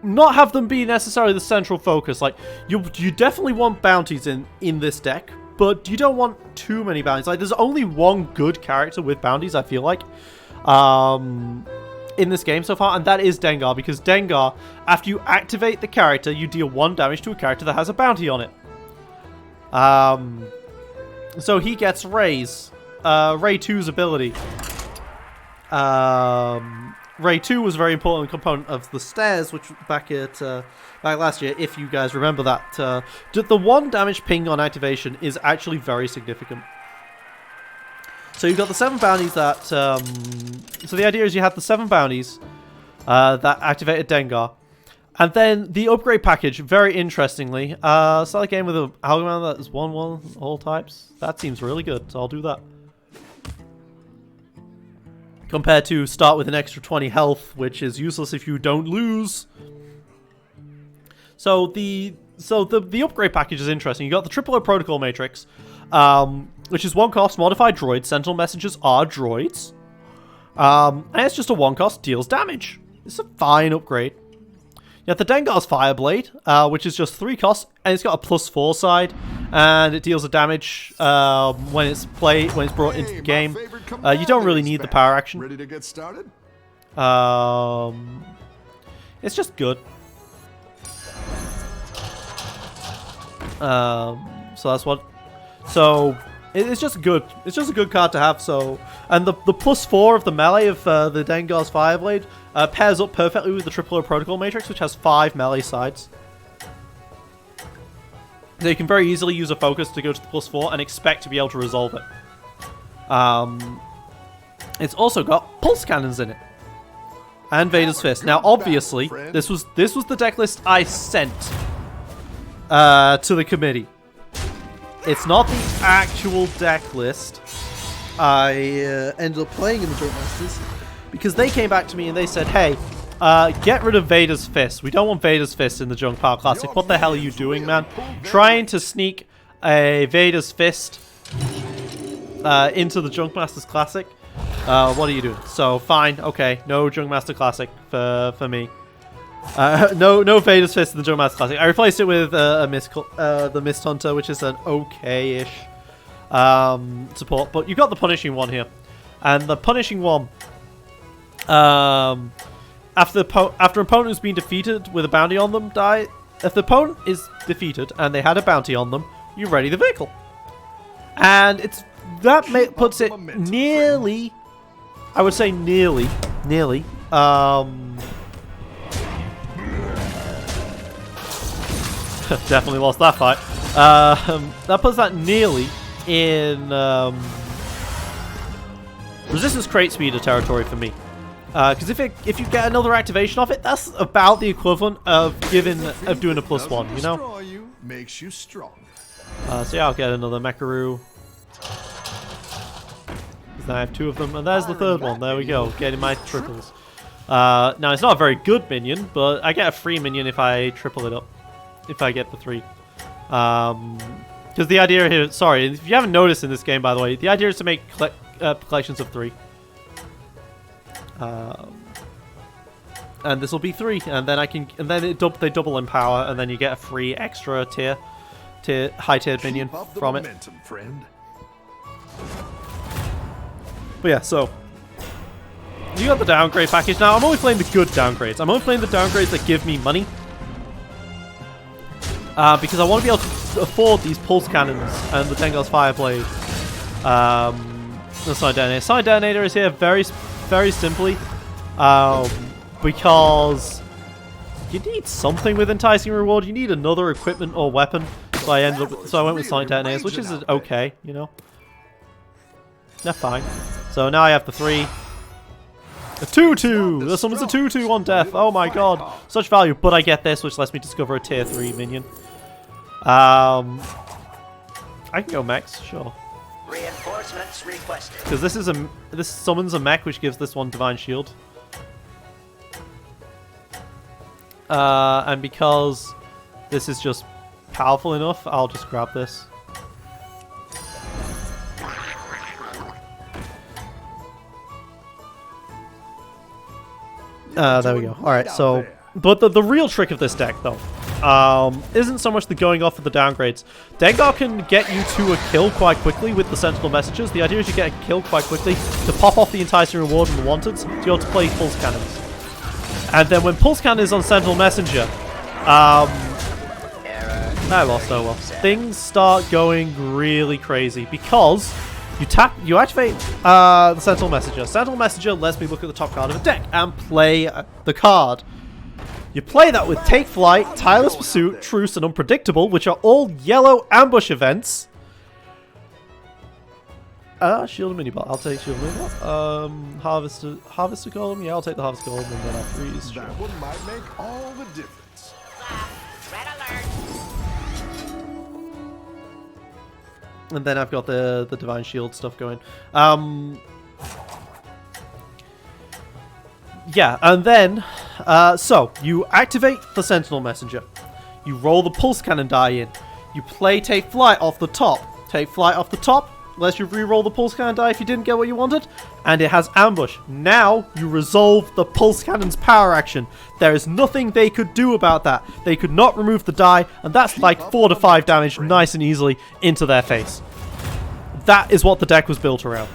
not have them be necessarily the central focus. Like, you definitely want bounties in this deck, but you don't want too many bounties. Like, there's only one good character with bounties, I feel like, in this game so far, and that is Dengar, because Dengar, after you activate the character, you deal 1 damage to a character that has a bounty on it. So he gets Ray's, Ray 2's ability. Ray 2 was a very important component of the stairs, which back last year, if you guys remember that. The 1 damage ping on activation is actually very significant. So you've got the 7 bounties that... so the idea is you have the 7 bounties that activated Dengar. And then the upgrade package, very interestingly, start the game with a Algoman that is 1/1 all types. That seems really good, so I'll do that. Compared to start with an extra 20 health, which is useless if you don't lose. So the upgrade package is interesting. You got the Triple O Protocol Matrix, which is 1 cost, modified droids. Sentinel messengers are droids. And it's just a 1 cost, deals damage. It's a fine upgrade. You have the Dengar's Fireblade, which is just 3 costs, and it's got a +4 side, and it deals a damage when it's brought into the game. You don't really need the power action. Ready to get started? It's just good. So that's what. So it's just good. It's just a good card to have. So, and the +4 of the melee of the Dengar's Fireblade pairs up perfectly with the Triple O Protocol Matrix, which has 5 melee sides. So you can very easily use a focus to go to the +4 and expect to be able to resolve it. It's also got pulse cannons in it. And Vader's Fist. Now, obviously, this was the deck list I sent to the committee. It's not the actual deck list I ended up playing in the Joint Masters, because they came back to me and they said, hey, get rid of Vader's Fist. We don't want Vader's Fist in the Junk Power Classic. What the hell are you doing, man? Trying to sneak a Vader's Fist into the Junk Masters Classic? What are you doing? So, fine, okay, no Junk Master Classic for me. No Vader's Fist in the Junk Master Classic. I replaced it with the Mist Hunter, which is an okay-ish support. But you've got the Punishing One here. And the Punishing One, after an opponent who's been defeated with a bounty on them die, if the opponent is defeated and they had a bounty on them, you ready the vehicle. And puts it nearly, I would say nearly, definitely lost that fight. That puts that nearly in resistance crate speeder territory for me. Because if you get another activation off it, that's about the equivalent of doing a +1, you know? Makes you strong. So yeah, I'll get another Mecharoo. Now I have 2 of them, and there's the 3rd one. There we go, getting my triples. Now it's not a very good minion, but I get a free minion if I triple it up. if I get the 3. Because the idea here, sorry, if you haven't noticed in this game, by the way, the idea is to make collections of 3. And this will be 3, and then they double in power, and then you get a free extra high tiered minion from it. Friend. But yeah, so you got the downgrade package. Now I'm only playing the good downgrades. I'm only playing the downgrades that give me money. Because I want to be able to afford these pulse cannons and the Tengar's Fireblade. The Sonic Detonator. Sonic Detonator is here very simply because you need something with enticing reward. You need another equipment or weapon. So I went with Sonic Detonators, which is okay, you know. They're fine. So now I have the 3. A 2-2! There's someone's a 2-2 on death. Oh my god. Such value. But I get this, which lets me discover a tier 3 minion. I can go mechs, sure. Reinforcements requested. Because this summons a mech, which gives this one Divine Shield. And because this is just powerful enough, I'll just grab this. There we go. Alright, so... But the real trick of this deck, though, isn't so much the going off of the downgrades. Dengar can get you to a kill quite quickly with the Sentinel Messages. The idea is you get a kill quite quickly to pop off the enticing reward and the wanted to be able to play Pulse Cannons. And then when Pulse Cannon is on Sentinel Messenger, I lost, oh well. Things start going really crazy because you activate the Sentinel Messenger. Sentinel Messenger lets me look at the top card of a deck and play the card. You play that with Take Flight, Tireless Pursuit, Truce, and Unpredictable, which are all yellow ambush events. Shield and Minibot. I'll take Shield and Minibot. Harvester Golem. Yeah, I'll take the Harvester Golem, and then I'll freeze. That one might make all the difference. Red alert. And then I've got the Divine Shield stuff going. Yeah, and then, so, you activate the Sentinel Messenger. You roll the Pulse Cannon die in. You play Take Flight off the top. Take Flight off the top lets you re-roll the Pulse Cannon die if you didn't get what you wanted. And it has Ambush. Now, you resolve the Pulse Cannon's power action. There is nothing they could do about that. They could not remove the die, and that's like 4 to 5 damage nice and easily into their face. That is what the deck was built around.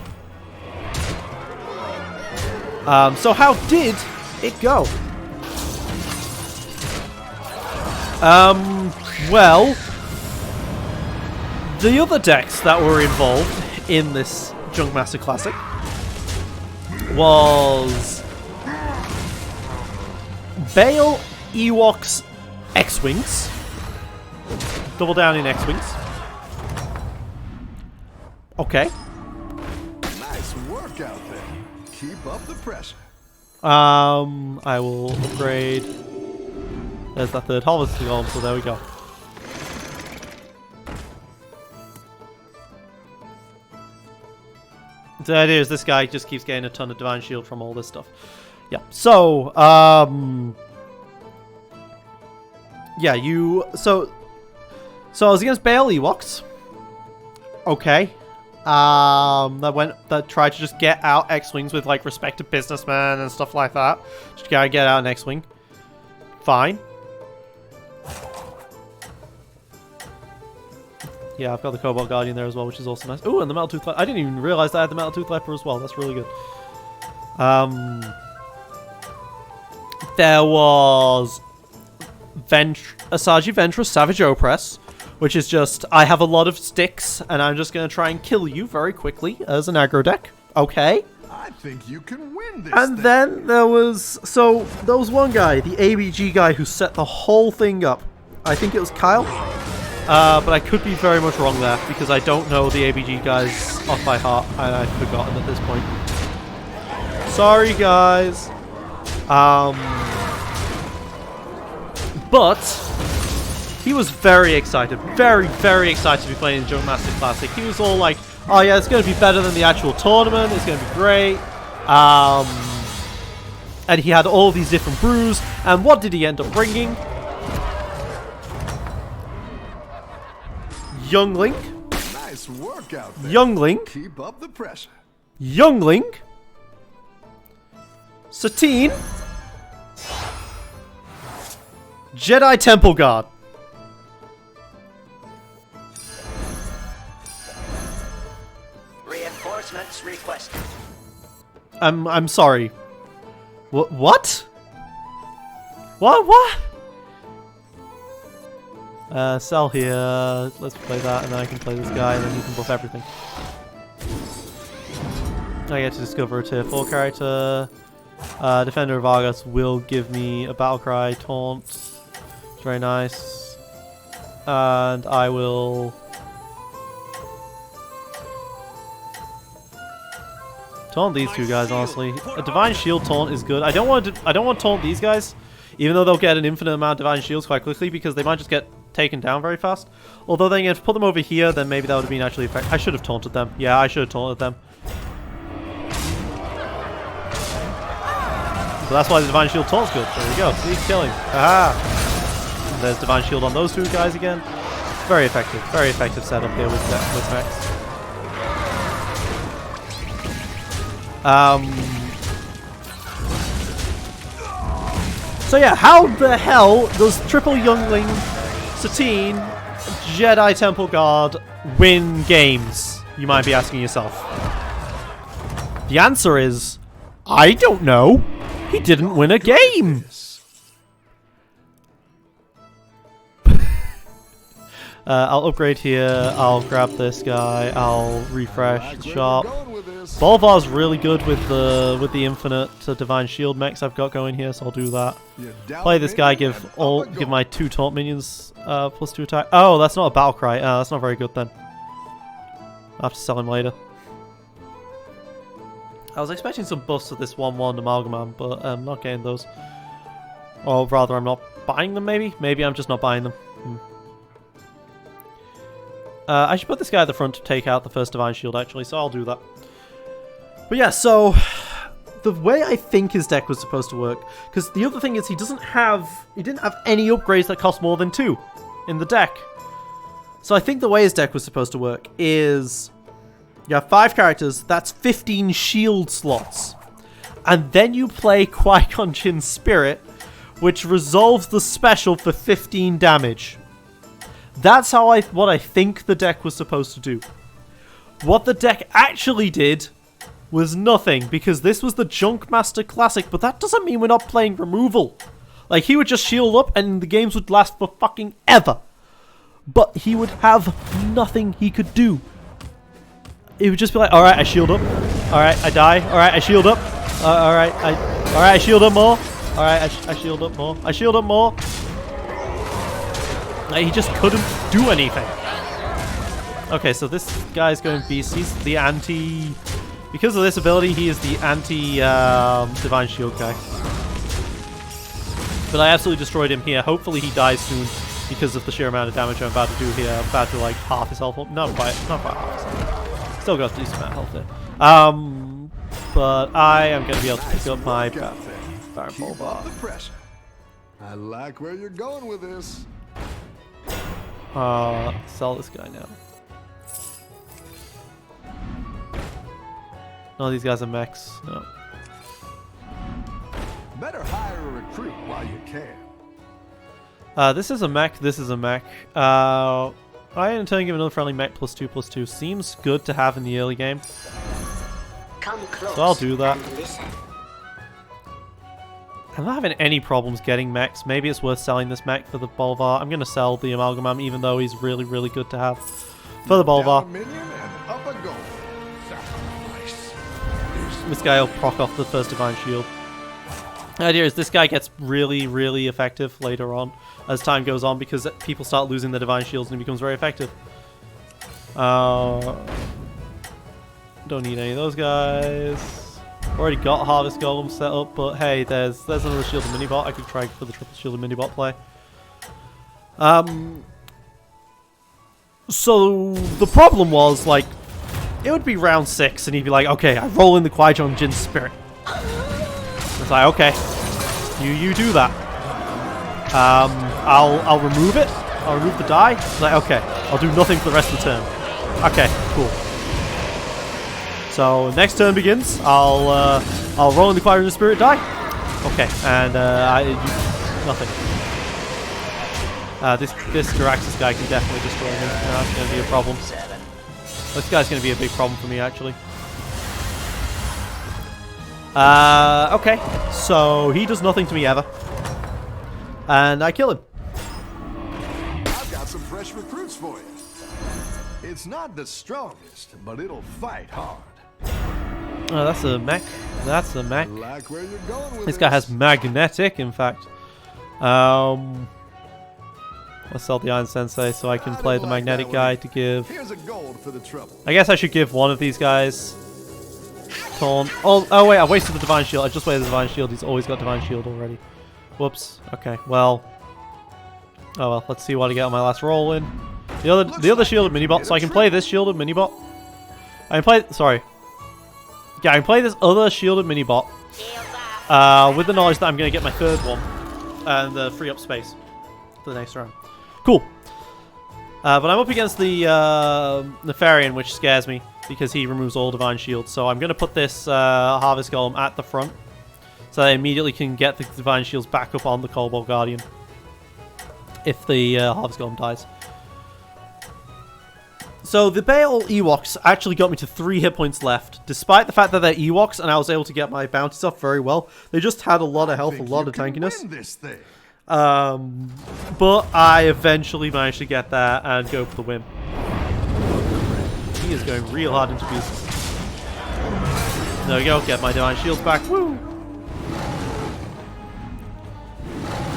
So how did it go? Well, the other decks that were involved in this Junkmaster Classic was Bale, Ewoks, X-Wings. Double down in X-Wings. Okay. Nice work out there. Keep up the pressure. I will upgrade. There's that third Harvester Golem, so there we go. The idea is this guy just keeps getting a ton of Divine Shield from all this stuff. Yeah, so, yeah, so I was against Bale Ewoks. Okay. That tried to just get out X-Wings with, like, respected businessmen and stuff like that. Just gotta get out an X-Wing. Fine. Yeah, I've got the Cobalt Guardian there as well, which is also nice. Ooh, and the Metal Tooth Leper. I didn't even realize that I had the Metal Tooth Leper as well. That's really good. There was Asagi Ventress Savage Opress, which is just, I have a lot of sticks, and I'm just going to try and kill you very quickly as an aggro deck. Okay. I think you can win this And thing. then there was one guy, the ABG guy, who set the whole thing up. I think it was Kyle. But I could be very much wrong there, because I don't know the ABG guys off by heart, and I've forgotten at this point. Sorry, guys. But he was very excited, very, very excited to be playing the Junkmaster Classic. He was all like, oh yeah, it's going to be better than the actual tournament, it's going to be great. And he had all these different brews, and what did he end up bringing? Young Link. Nice work out there. Young Link. Keep up the pressure. Young Link. Satine. Jedi Temple Guard. Reinforcements requested. I'm sorry. What? What? What? Sell here. Let's play that, and then I can play this guy, and then he can buff everything. I get to discover a tier 4 character. Defender of Argus will give me a Battlecry taunt. It's very nice. And I will taunt these two guys, honestly. A Divine Shield taunt is good. I don't want to taunt these guys, even though they'll get an infinite amount of Divine Shields quite quickly, because they might just get taken down very fast. Although then again, if I put them over here, then maybe that would have been actually effective. I should have taunted them. Yeah, I should have taunted them. So that's why the Divine Shield taunt's good. There we go. See, killing. Aha! And there's Divine Shield on those two guys again. Very effective. Very effective setup here with Max. So yeah, how the hell does triple Youngling, Satine, Jedi Temple Guard win games? You might be asking yourself. The answer is, I don't know. He didn't win a game. I'll upgrade here. I'll grab this guy. I'll refresh the shop. Bolvar's really good with the infinite Divine Shield mechs I've got going here, so I'll do that. Play this guy. Give my 2 taunt minions +2 attack. Oh, that's not a battle cry. That's not very good then. I'll have to sell him later. I was expecting some buffs to this 1/1 Amalgamam, but I'm not getting those. Or rather, I'm not buying them, maybe? Maybe I'm just not buying them. I should put this guy at the front to take out the first Divine Shield, actually, so I'll do that. But yeah, so the way I think his deck was supposed to work, because the other thing is he didn't have any upgrades that cost more than 2 in the deck. So I think the way his deck was supposed to work is you have 5 characters, that's 15 shield slots. And then you play Qui-Gon Jinn's Spirit, which resolves the special for 15 damage. That's what I think the deck was supposed to do. What the deck actually did was nothing, because this was the Junkmaster Classic, but that doesn't mean we're not playing removal. Like, he would just shield up and the games would last for fucking ever. But he would have nothing he could do. It would just be like, alright, I shield up. Alright, I die. Alright, I shield up. Alright, I shield up more. Alright, I shield up more. I shield up more. Like, he just couldn't do anything. Okay, so this guy's going beast. He's the anti... Because of this ability, he is the anti-Divine Shield guy. But I absolutely destroyed him here. Hopefully he dies soon because of the sheer amount of damage I'm about to do here. I'm about to, like, half his health. Not quite half his health. Still got a decent amount of health there. But I am going to be able to pick up my Baron Bolvar. I like where you're going with this. Sell this guy now. None of these guys are mechs. No. Better hire a recruit while you can. This is a mech. This is a mech. I in turn give another friendly mech +2/+2. Seems good to have in the early game. Come close. So I'll do that. and listen. I'm not having any problems getting mechs. Maybe it's worth selling this mech for the Bolvar. I'm going to sell the Amalgamam, even though he's really, really good to have for the Bolvar. This guy will proc off the first Divine Shield. The idea is this guy gets really, really effective later on as time goes on, because people start losing the Divine Shields and he becomes very effective. Don't need any of those guys. Already got Harvest Golem set up, but hey, there's another Shielded Minibot. I could try for the triple Shielded Minibot play. So the problem was, like, it would be round 6 and he'd be like, okay, I roll in the Qui-Gon Jinn's Spirit. It's like, okay, you do that. I'll remove it. I'll remove the die. It's like, okay, I'll do nothing for the rest of the turn. Okay, cool. So next turn begins. I'll roll in the Inquiring Spirit die. Okay, and nothing. This Jiraxis guy can definitely destroy me. That's going to be a problem. This guy's going to be a big problem for me, actually. Okay, so he does nothing to me ever. And I kill him. I've got some fresh recruits for you. It's not the strongest, but it'll fight hard. Oh, that's a mech. That's a mech. Like where you're going with This guy has magnetic, in fact. Let's sell the Iron Sensei so I can play the magnetic guy to give. Here's a gold for the trouble. I guess I should give one of these guys taunt. Oh wait, I wasted the Divine Shield. I just wasted the Divine Shield. He's always got Divine Shield already. Whoops. Okay, well. Oh well, let's see what I get on my last roll in. The other shielded minibot, so I can play this shielded minibot. I can play. Sorry. Yeah, I can play this other shielded minibot. With the knowledge that I'm going to get my third one and free up space for the next round. Cool. But I'm up against the Nefarian, which scares me because he removes all Divine Shields. So I'm going to put this Harvest Golem at the front so I immediately can get the Divine Shields back up on the Cobalt Guardian if the Harvest Golem dies. So the Baal Ewoks actually got me to 3 hit points left. Despite the fact that they're Ewoks and I was able to get my bounties off very well, they just had a lot of health, a lot of tankiness. But I eventually managed to get that and go for the win. He is going real hard into pieces. There we go, get my Divine Shields back. Woo!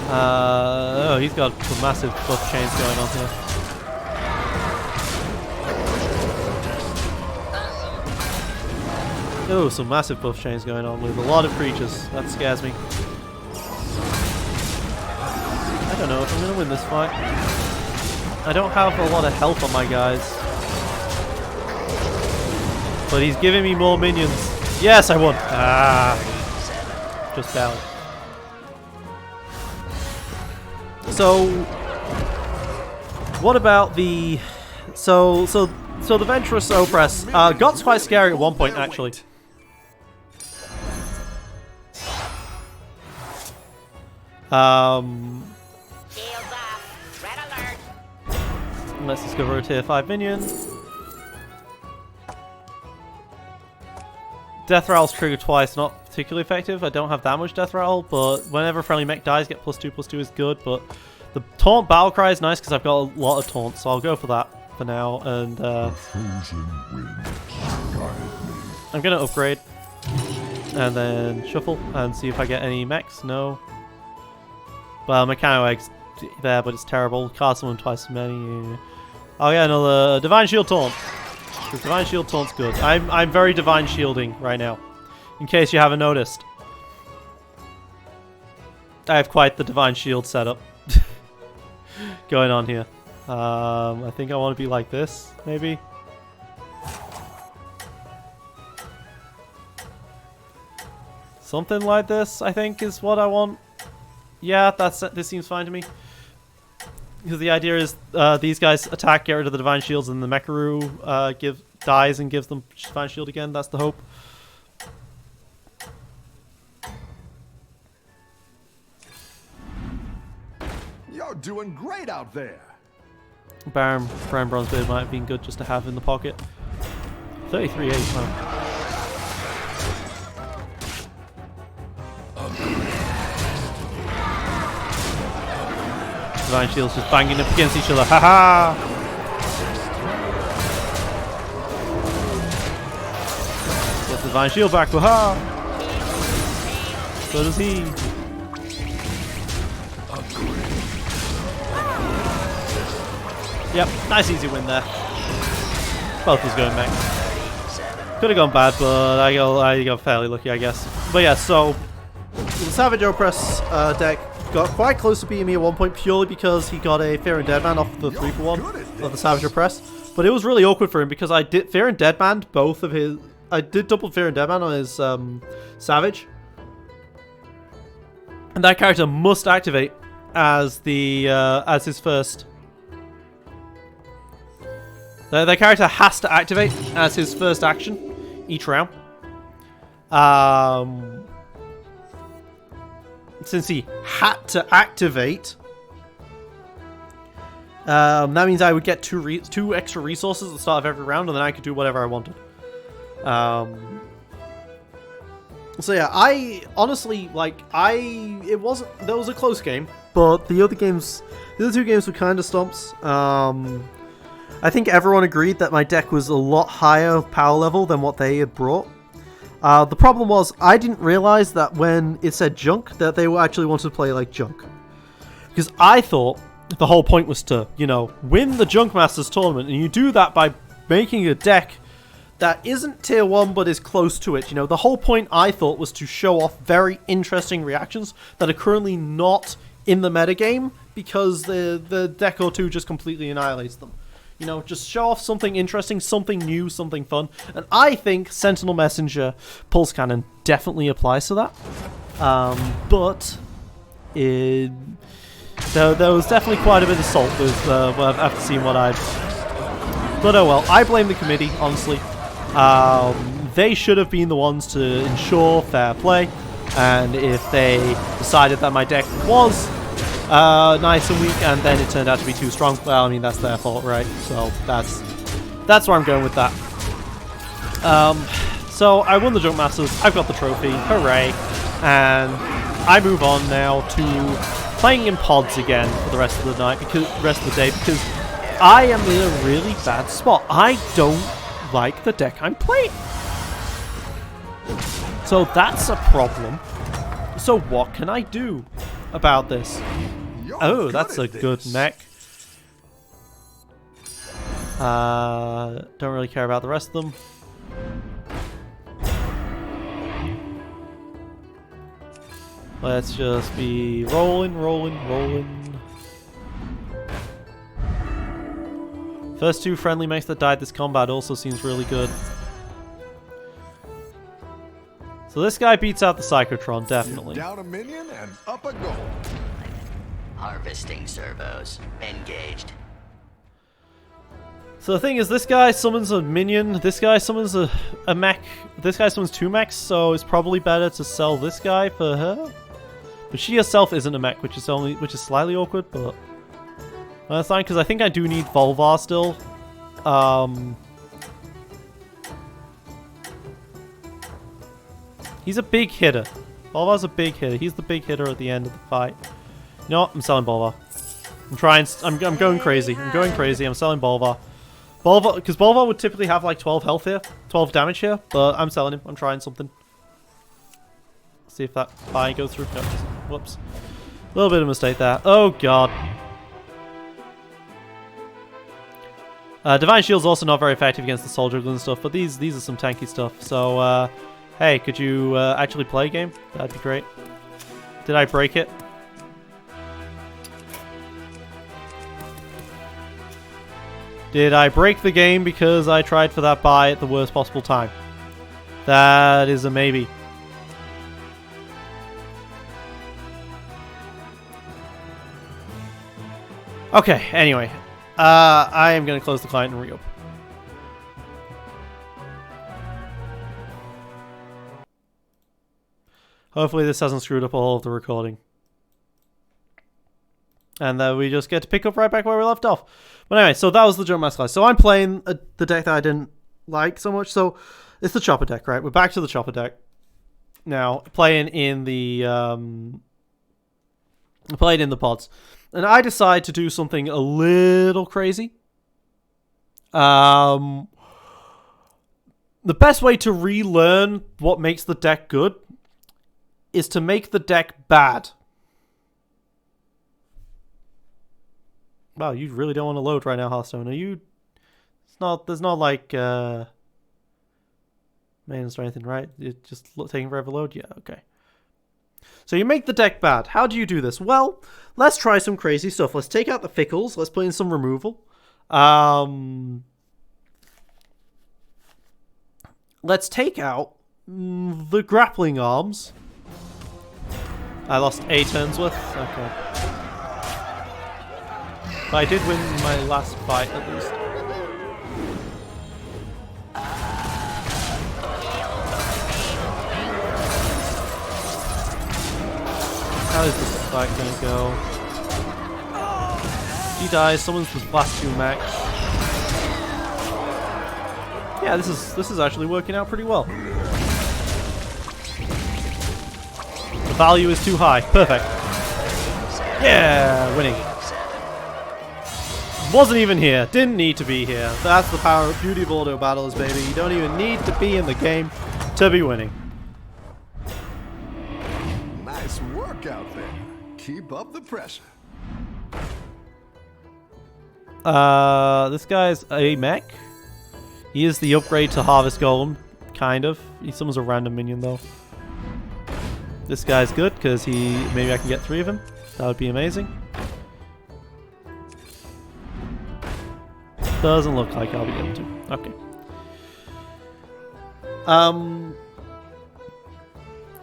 Oh, he's got some massive buff chains going on here. Oh, some massive buff chains going on with a lot of creatures. That scares me. I don't know if I'm going to win this fight. I don't have a lot of health on my guys. But he's giving me more minions. Yes, I won. Ah. Just barely. So, what about the... So the Ventress Oppress got quite scary at one point, actually. Let's discover a tier 5 minion. Death Rattle's triggered twice, not particularly effective. I don't have that much Death Rattle, but whenever friendly mech dies, get +2/+2 is good. But the Taunt Battle Cry is nice because I've got a lot of taunt, so I'll go for that for now. And I'm gonna upgrade and then shuffle and see if I get any mechs. No. Well, Mechano Egg's there, but it's terrible. Cast someone twice as many. Yeah. I'll get another Divine Shield Taunt. Because Divine Shield Taunt's good. I'm very Divine Shielding right now. In case you haven't noticed. I have quite the Divine Shield setup going on here. I think I want to be like this, maybe. Something like this, I think, is what I want. Yeah, this seems fine to me. Because the idea is these guys attack, get rid of the Divine Shields, and the Mekaru dies and gives them Divine Shield again. That's the hope. You're doing great out there. Baron Bronzebeard might have been good just to have in the pocket. 33 8, man. Divine Shields just banging up against each other. Haha! Get the Divine Shield back. Haha! So does he. Yep, nice easy win there. Both was going back. Could have gone bad, but I got fairly lucky, I guess. But yeah, so the Savage Oppress deck got quite close to beating me at one point purely because he got a Fear and Deadman off the 3-for-1 of the Savage Oppress. But it was really awkward for him because I did Fear and Deadman both of his. I did double Fear and Deadman on his Savage, and that character must activate as the as his first The character has to activate as his first action each round. Since he had to activate, that means I would get two extra resources at the start of every round, and then I could do whatever I wanted. So yeah, I honestly that was a close game, but the other two games were kind of stomps. I think everyone agreed that my deck was a lot higher power level than what they had brought. The problem was I didn't realize that when it said junk that they actually wanted to play like junk, because I thought the whole point was to, you know, win the Junk Masters tournament, and you do that by making a deck that isn't tier 1 but is close to it. You know, the whole point I thought was to show off very interesting reactions that are currently not in the metagame because the deck or two just completely annihilates them. You know, just show off something interesting, something new, something fun. And I think Sentinel Messenger Pulse Cannon definitely applies to that. But there was definitely quite a bit of salt with after seeing what I'd... But oh well, I blame the committee, honestly. They should have been the ones to ensure fair play, and if they decided that my deck was nice and weak and then it turned out to be too strong, well, I mean, that's their fault, right? So that's where I'm going with that. So I won the Junk Masters, I've got the trophy, hooray, and I move on now to playing in pods again for the rest of the night, because I am in a really bad spot. I don't like the deck I'm playing. So that's a problem. So what can I do about this? Oh, that's a good mech. Don't really care about the rest of them. Let's just be rolling. First two friendly mechs that died this combat also seems really good. So this guy beats out the Psychotron, definitely. Down a minion and up a goal. Harvesting servos engaged. So the thing is, this guy summons a minion, this guy summons a mech, this guy summons two mechs, so it's probably better to sell this guy for her. But she herself isn't a mech, which is slightly awkward, but that's fine, because I think I do need Volvar still. He's a big hitter. Volvar's a big hitter. He's the big hitter at the end of the fight. You know what? I'm selling Volvar. I'm going crazy. I'm selling Volvar. Because Volvar would typically have like 12 health here, 12 damage here, but I'm selling him. I'm trying something. See if that buy goes through. No, whoops. A little bit of a mistake there. Oh god. Divine Shield's also not very effective against the Soul Juggler and stuff, but these are some tanky stuff. So, hey, could you actually play a game? That'd be great. Did I break it? Did I break the game because I tried for that buy at the worst possible time? That is a maybe. Okay, anyway. I am going to close the client and reopen. Hopefully this hasn't screwed up all of the recording. And then we just get to pick up right back where we left off. But anyway, so that was the Junk Master class. So I'm playing the deck that I didn't like so much. So it's the Chopper deck, right? We're back to the Chopper deck. Now, playing in the pods. And I decide to do something a little crazy. The best way to relearn what makes the deck good is to make the deck bad. Wow, you really don't want to load right now, Hearthstone. Are you... There's not like, maintenance or anything, right? It's just taking forever to load? Yeah, okay. So you make the deck bad. How do you do this? Well, let's try some crazy stuff. Let's take out the Fickles. Let's put in some removal. Let's take out the Grappling Arms. I lost 8 turns worth. Okay. But I did win my last fight, at least. how is this fight gonna go? He dies, someone's the last 2 mechs. Yeah, this is actually working out pretty well. The value is too high. Perfect. Yeah, winning. Wasn't even here. Didn't need to be here. That's the power, beauty of auto battles, baby. You don't even need to be in the game to be winning. Nice work out there. Keep up the pressure. This guy's a mech. He is the upgrade to Harvest Golem, kind of. He's almost a random minion, though. This guy's good, because maybe I can get 3 of him. That would be amazing. Doesn't look like I'll be able to. Okay.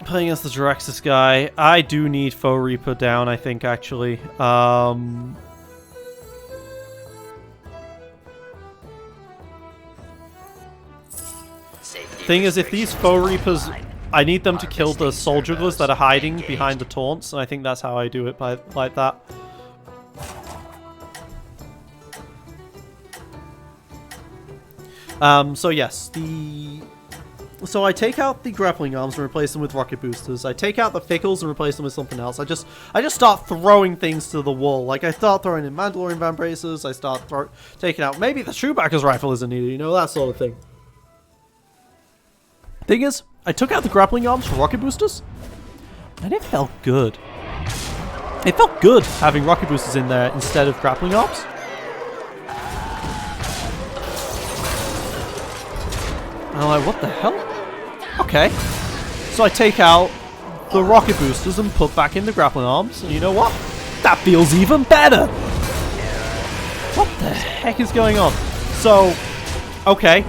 Playing against the Jiraxis guy. I do need Foe Reaper down, I think, actually. Thing is, if these Foe Reapers... I need them to kill the Soul Jugglers that are hiding behind the taunts, and I think that's how I do it, like that. So yes, so I take out the grappling arms and replace them with rocket boosters. I take out the Fickles and replace them with something else. I just start throwing things to the wall. Like, I start throwing in Mandalorian Van Braces, I start taking out... Maybe the Chewbacca's rifle isn't needed, you know, that sort of thing. Thing is, I took out the grappling arms for rocket boosters, and it felt good. It felt good having rocket boosters in there instead of grappling arms. And I'm like, what the hell? Okay. So I take out the rocket boosters and put back in the grappling arms, and you know what? That feels even better! What the heck is going on? So, okay.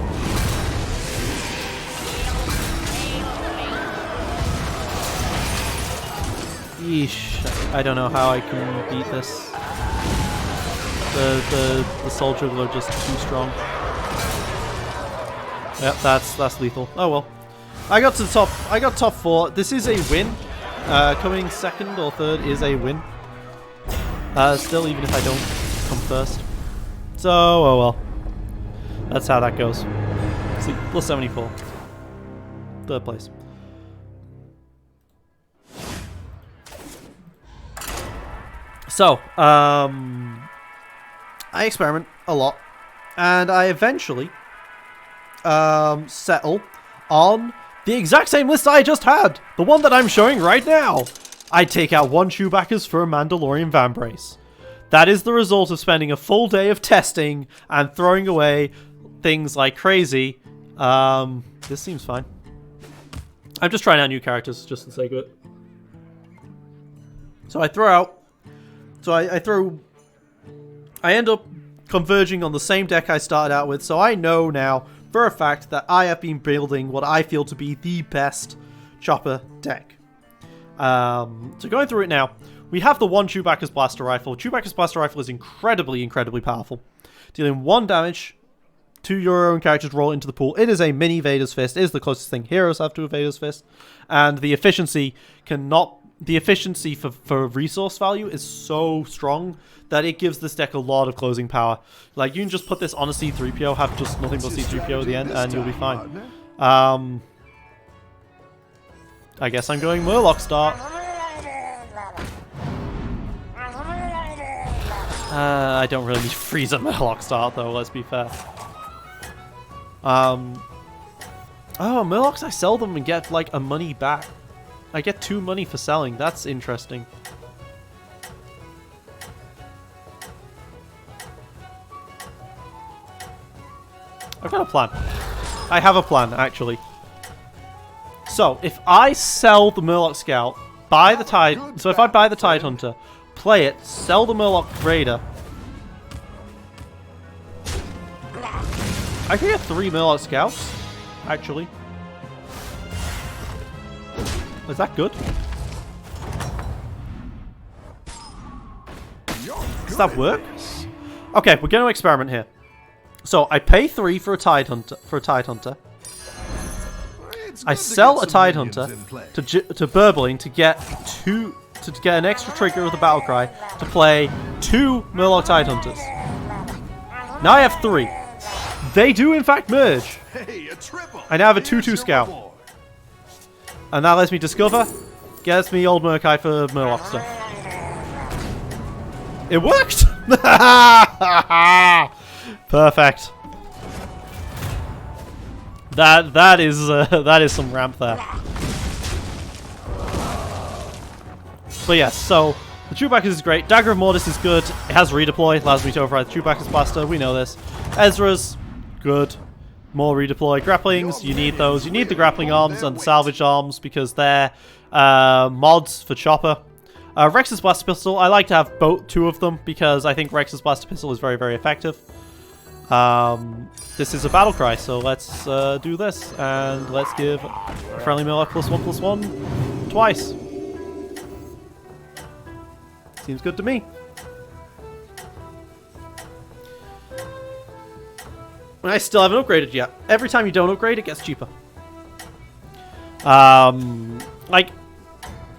Yeesh, I don't know how I can beat this. The Soul Juggler are just too strong. Yep, that's lethal. Oh well. I got top 4. This is a win. Coming 2nd or 3rd is a win. Still, even if I don't come first. So, oh well. That's how that goes. See, plus 74. 3rd place. So, I experiment a lot, and I eventually settle on the exact same list I just had, the one that I'm showing right now. I take out 1 Chewbacca's for a Mandalorian Van Brace. That is the result of spending a full day of testing and throwing away things like crazy. This seems fine. I'm just trying out new characters just for the sake of it. So I throw out. So I end up converging on the same deck I started out with, so I know now for a fact that I have been building what I feel to be the best Chopper deck. So going through it now, we have the 1 Chewbacca's Blaster Rifle. Chewbacca's Blaster Rifle is incredibly, incredibly powerful. Dealing 1 damage to your own character's roll into the pool. It is a mini Vader's Fist. It is the closest thing heroes have to a Vader's Fist. And the efficiency for resource value is so strong that it gives this deck a lot of closing power. Like, you can just put this on a C-3PO, have just nothing but C-3PO at the end, and you'll be fine. I guess I'm going Murloc start. I don't really need Freezer Murloc start, though, let's be fair. Oh, Murlocs, I sell them and get, like, a money back. I get 2 money for selling. That's interesting. I've got a plan. I have a plan, actually. So, if I sell the Murloc Scout, buy the Tide... So if I buy the Tide Hunter, play it, sell the Murloc Raider... I can get 3 Murloc Scouts, actually. Is that good? Does that work? Okay, we're going to experiment here. So I pay 3 for a Tide Hunter. I sell a Tide Hunter to Burbling to get to get an extra trigger with the battle cry to play 2 Murloc Tidehunters. Now I have 3. They do in fact merge. Hey, a triple. I now have a Here's 2/2 your scout. reward. And that lets me discover, gets me old Murkai for Murloc stuff. It worked! Perfect. That is some ramp there. But yes, so the Chewbacca is great. Dagger of Mortis is good. It has redeploy, allows me to override the Chewbacca's blaster. We know this. Ezra's good. More redeploy. Grapplings, you need those. You need the grappling arms and the salvage arms because they're mods for Chopper. Rex's blaster pistol, I like to have both 2 of them because I think Rex's blaster pistol is very, very effective. This is a battle cry, so let's do this and let's give a friendly Murloc +1/+1 twice. Seems good to me. I still haven't upgraded yet. Every time you don't upgrade, it gets cheaper. Like,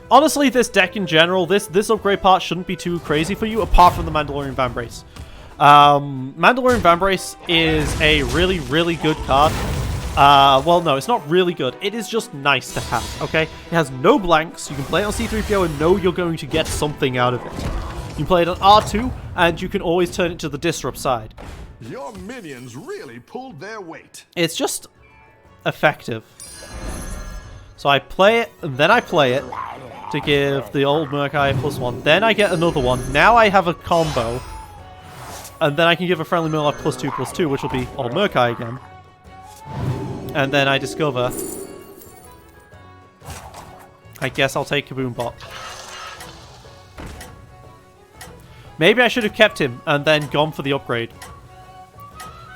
honestly, this deck in general, this upgrade part shouldn't be too crazy for you, apart from the Mandalorian Vambrace. Mandalorian Vambrace is a really, really good card. Well, no, it's not really good. It is just nice to have, okay? It has no blanks. You can play it on C-3PO and know you're going to get something out of it. You can play it on R2, and you can always turn it to the Disrupt side. Your minions really pulled their weight. It's just effective. So I play it, and then I play it to give the old Murkai +1. Then I get another one. Now I have a combo. And then I can give a friendly Murloc +2/+2, which will be old Murkai again. And then I discover... I guess I'll take Kaboom Bot. Maybe I should have kept him and then gone for the upgrade.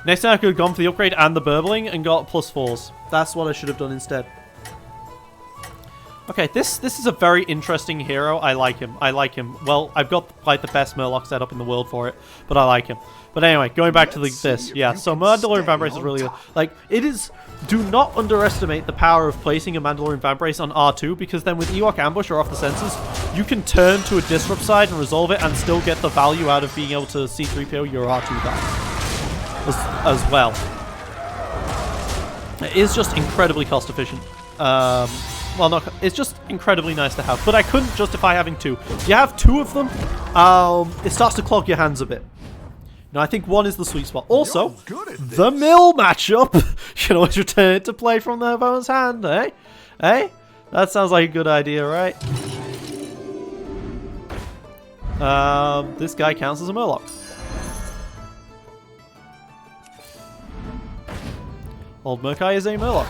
Next time I could have gone for the upgrade and the burbling and got +4s. That's what I should have done instead. Okay, this is a very interesting hero. I like him. I like him. Well, I've got like the best Murloc setup in the world for it, but I like him. But anyway, going back to this. Yeah, so Mandalorian Vambrace is really... Like, it is... Do not underestimate the power of placing a Mandalorian Vambrace on R2, because then with Ewok Ambush or off the sensors, you can turn to a Disrupt side and resolve it and still get the value out of being able to C-3PO your R2 guy as well. It is just incredibly cost efficient. Well, not... It's just incredibly nice to have, but I couldn't justify having 2. If you have 2 of them, it starts to clog your hands a bit. Now, I think 1 is the sweet spot. Also, the mill matchup. You can always return it to play from the opponent's hand, eh? Eh? That sounds like a good idea, right? This guy counts as a Murloc. Old Murkai is a Murloc.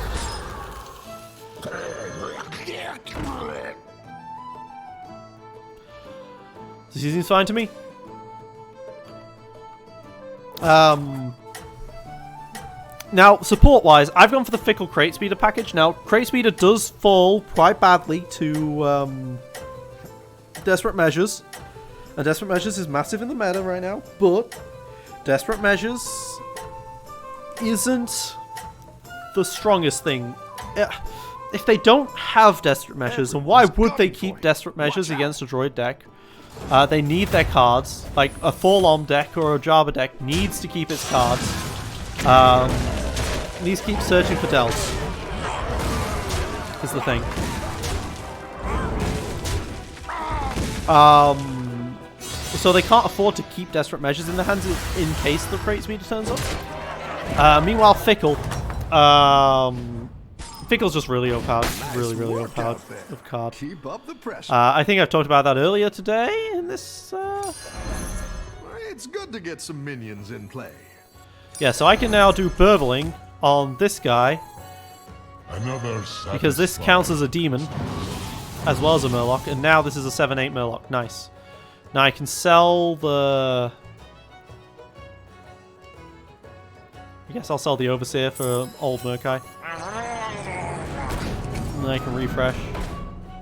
This seems fine to me. Now, support-wise, I've gone for the Fickle Crate Speeder package. Now, Crate Speeder does fall quite badly to Desperate Measures. And Desperate Measures is massive in the meta right now, but Desperate Measures isn't the strongest thing. If they don't have Desperate Measures, and why would they keep Desperate Measures against a droid deck? They need their cards. Like, a Forlorn deck or a Jabba deck needs to keep its cards. Needs to keep searching for Dells. Is the thing. So they can't afford to keep Desperate Measures in their hands in case the Crate Speeder turns up. Meanwhile, Fickle. Fickle's just really overpowered. Really, really overpowered of card. Keep up the pressure. I think I've talked about that earlier today in this... It's good to get some minions in play. Yeah, so I can now do Burbling on this guy. Because this counts as a demon, as well as a Murloc, and now this is a 7/8 Murloc. Nice. Now I can sell the... I guess I'll sell the Overseer for old Murkai. And then I can refresh.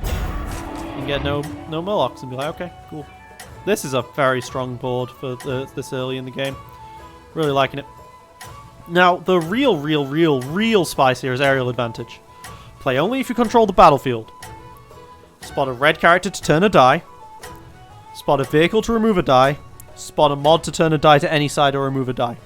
And get no Murlocs and be like, okay, cool. This is a very strong board for this early in the game. Really liking it. Now, the real spice here is aerial advantage. Play only if you control the battlefield. spot a red character to turn a die, spot a vehicle to remove a die, spot a mod to turn a die to any side or remove a die.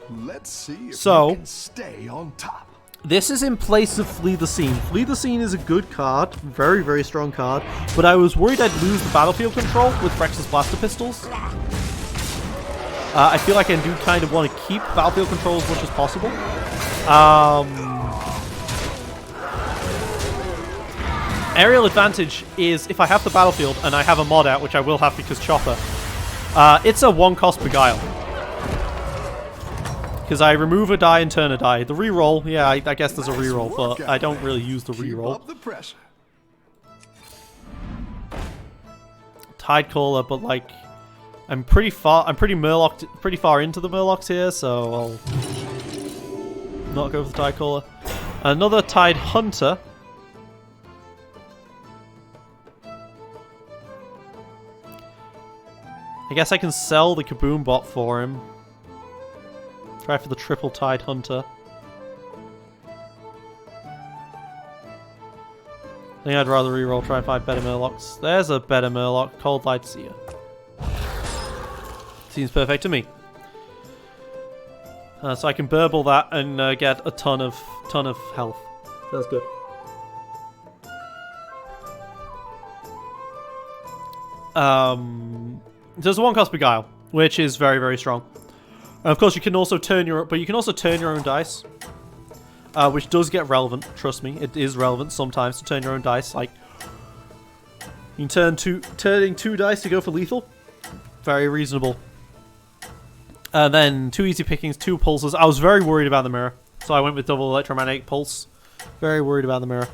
Let's see if So- you can stay on top. This is in place of Flee the Scene. Flee the Scene is a good card, very, very strong card, but I was worried I'd lose the battlefield control with Rex's blaster pistols. I feel like I do kind of want to keep battlefield control as much as possible. Aerial advantage is if I have the battlefield and I have a mod out, which I will have because Chopper, it's a 1-cost Beguile. Because I remove a die and turn a die. The reroll, yeah, I guess there's a reroll, but I don't really use the Keep reroll. up the pressure. Tidecaller, but like, I'm pretty far into the Murlocs here, so I'll not go for the Tidecaller. Another Tide Hunter. I guess I can sell the Kaboom bot for him. Try for the triple Tide Hunter. I think I'd rather reroll, try and find better Murlocs. There's a better Murloc, Cold Light Seer. Seems perfect to me. So I can burble that and get a ton of health. That's good. There's a 1-cost Beguile, which is very, very strong. And of course, you can also turn your own dice, which does get relevant. Trust me, it is relevant sometimes to turn your own dice. Like, you can turning 2 dice to go for lethal. Very reasonable. And then 2 easy pickings, 2 pulses. I was very worried about the mirror, so I went with double electromagnetic pulse. Very worried about the mirror.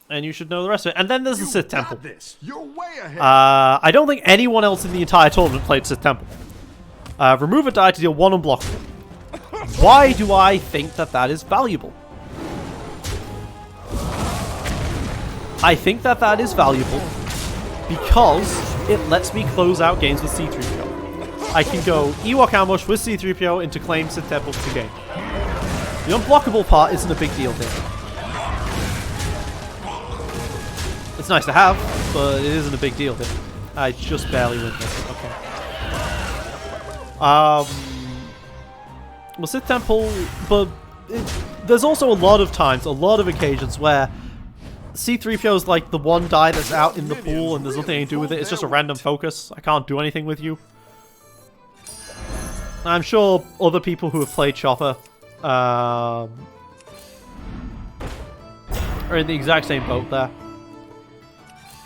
And you should know the rest of it. And then there's the Sith Temple. You're way ahead. I don't think anyone else in the entire tournament played Sith Temple. Remove a die to deal 1 unblockable. Why do I think that that is valuable? I think that that is valuable because it lets me close out games with C-3PO. I can go Ewok Ambush with C-3PO into claim Sith Temple to game. The unblockable part isn't a big deal here. It's nice to have, but it isn't a big deal here. I just barely win this. Okay. Well, Sith Temple, but there's also a lot of times, a lot of occasions where C-3PO is like the one die that's out in the pool and there's nothing I can do with it. It's just a random focus. I can't do anything with you. I'm sure other people who have played Chopper are in the exact same boat there.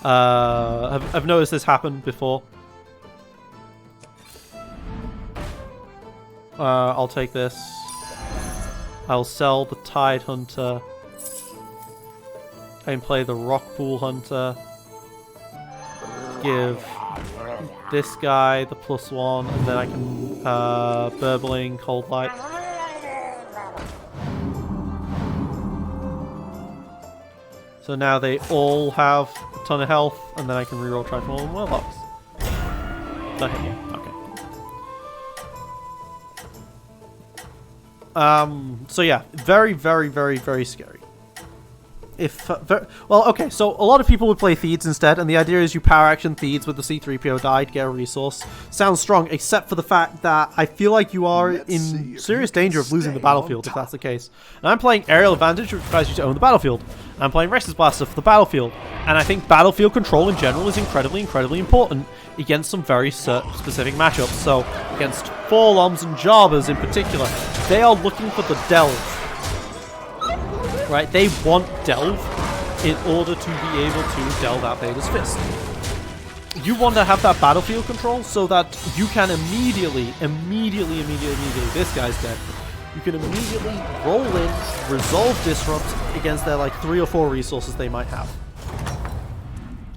I've noticed this happen before. I'll take this. I'll sell the Tide Hunter. I can play the Rock Pool Hunter. Give this guy the +1, and then I can Burbling, Cold Light. So now they all have a ton of health, and then I can reroll Triform and Warlocks. That hit me. Okay. So yeah, very, very, very, very scary. Well, okay, so a lot of people would play Theeds instead, and the idea is you power action Theeds with the C-3PO die to get a resource. Sounds strong, except for the fact that I feel like you are in serious danger of losing the battlefield if that's the case. And I'm playing Aerial Advantage, which requires you to own the battlefield. And I'm playing Rex's Blaster for the battlefield. And I think battlefield control in general is incredibly, incredibly important against some very specific matchups. So, against Forloms and Jarbas in particular, they are looking for the delve. Right, they want delve in order to be able to delve out Vader's fist. You want to have that battlefield control so that you can immediately, this guy's dead. You can immediately roll in, resolve Disrupt against their like 3 or 4 resources they might have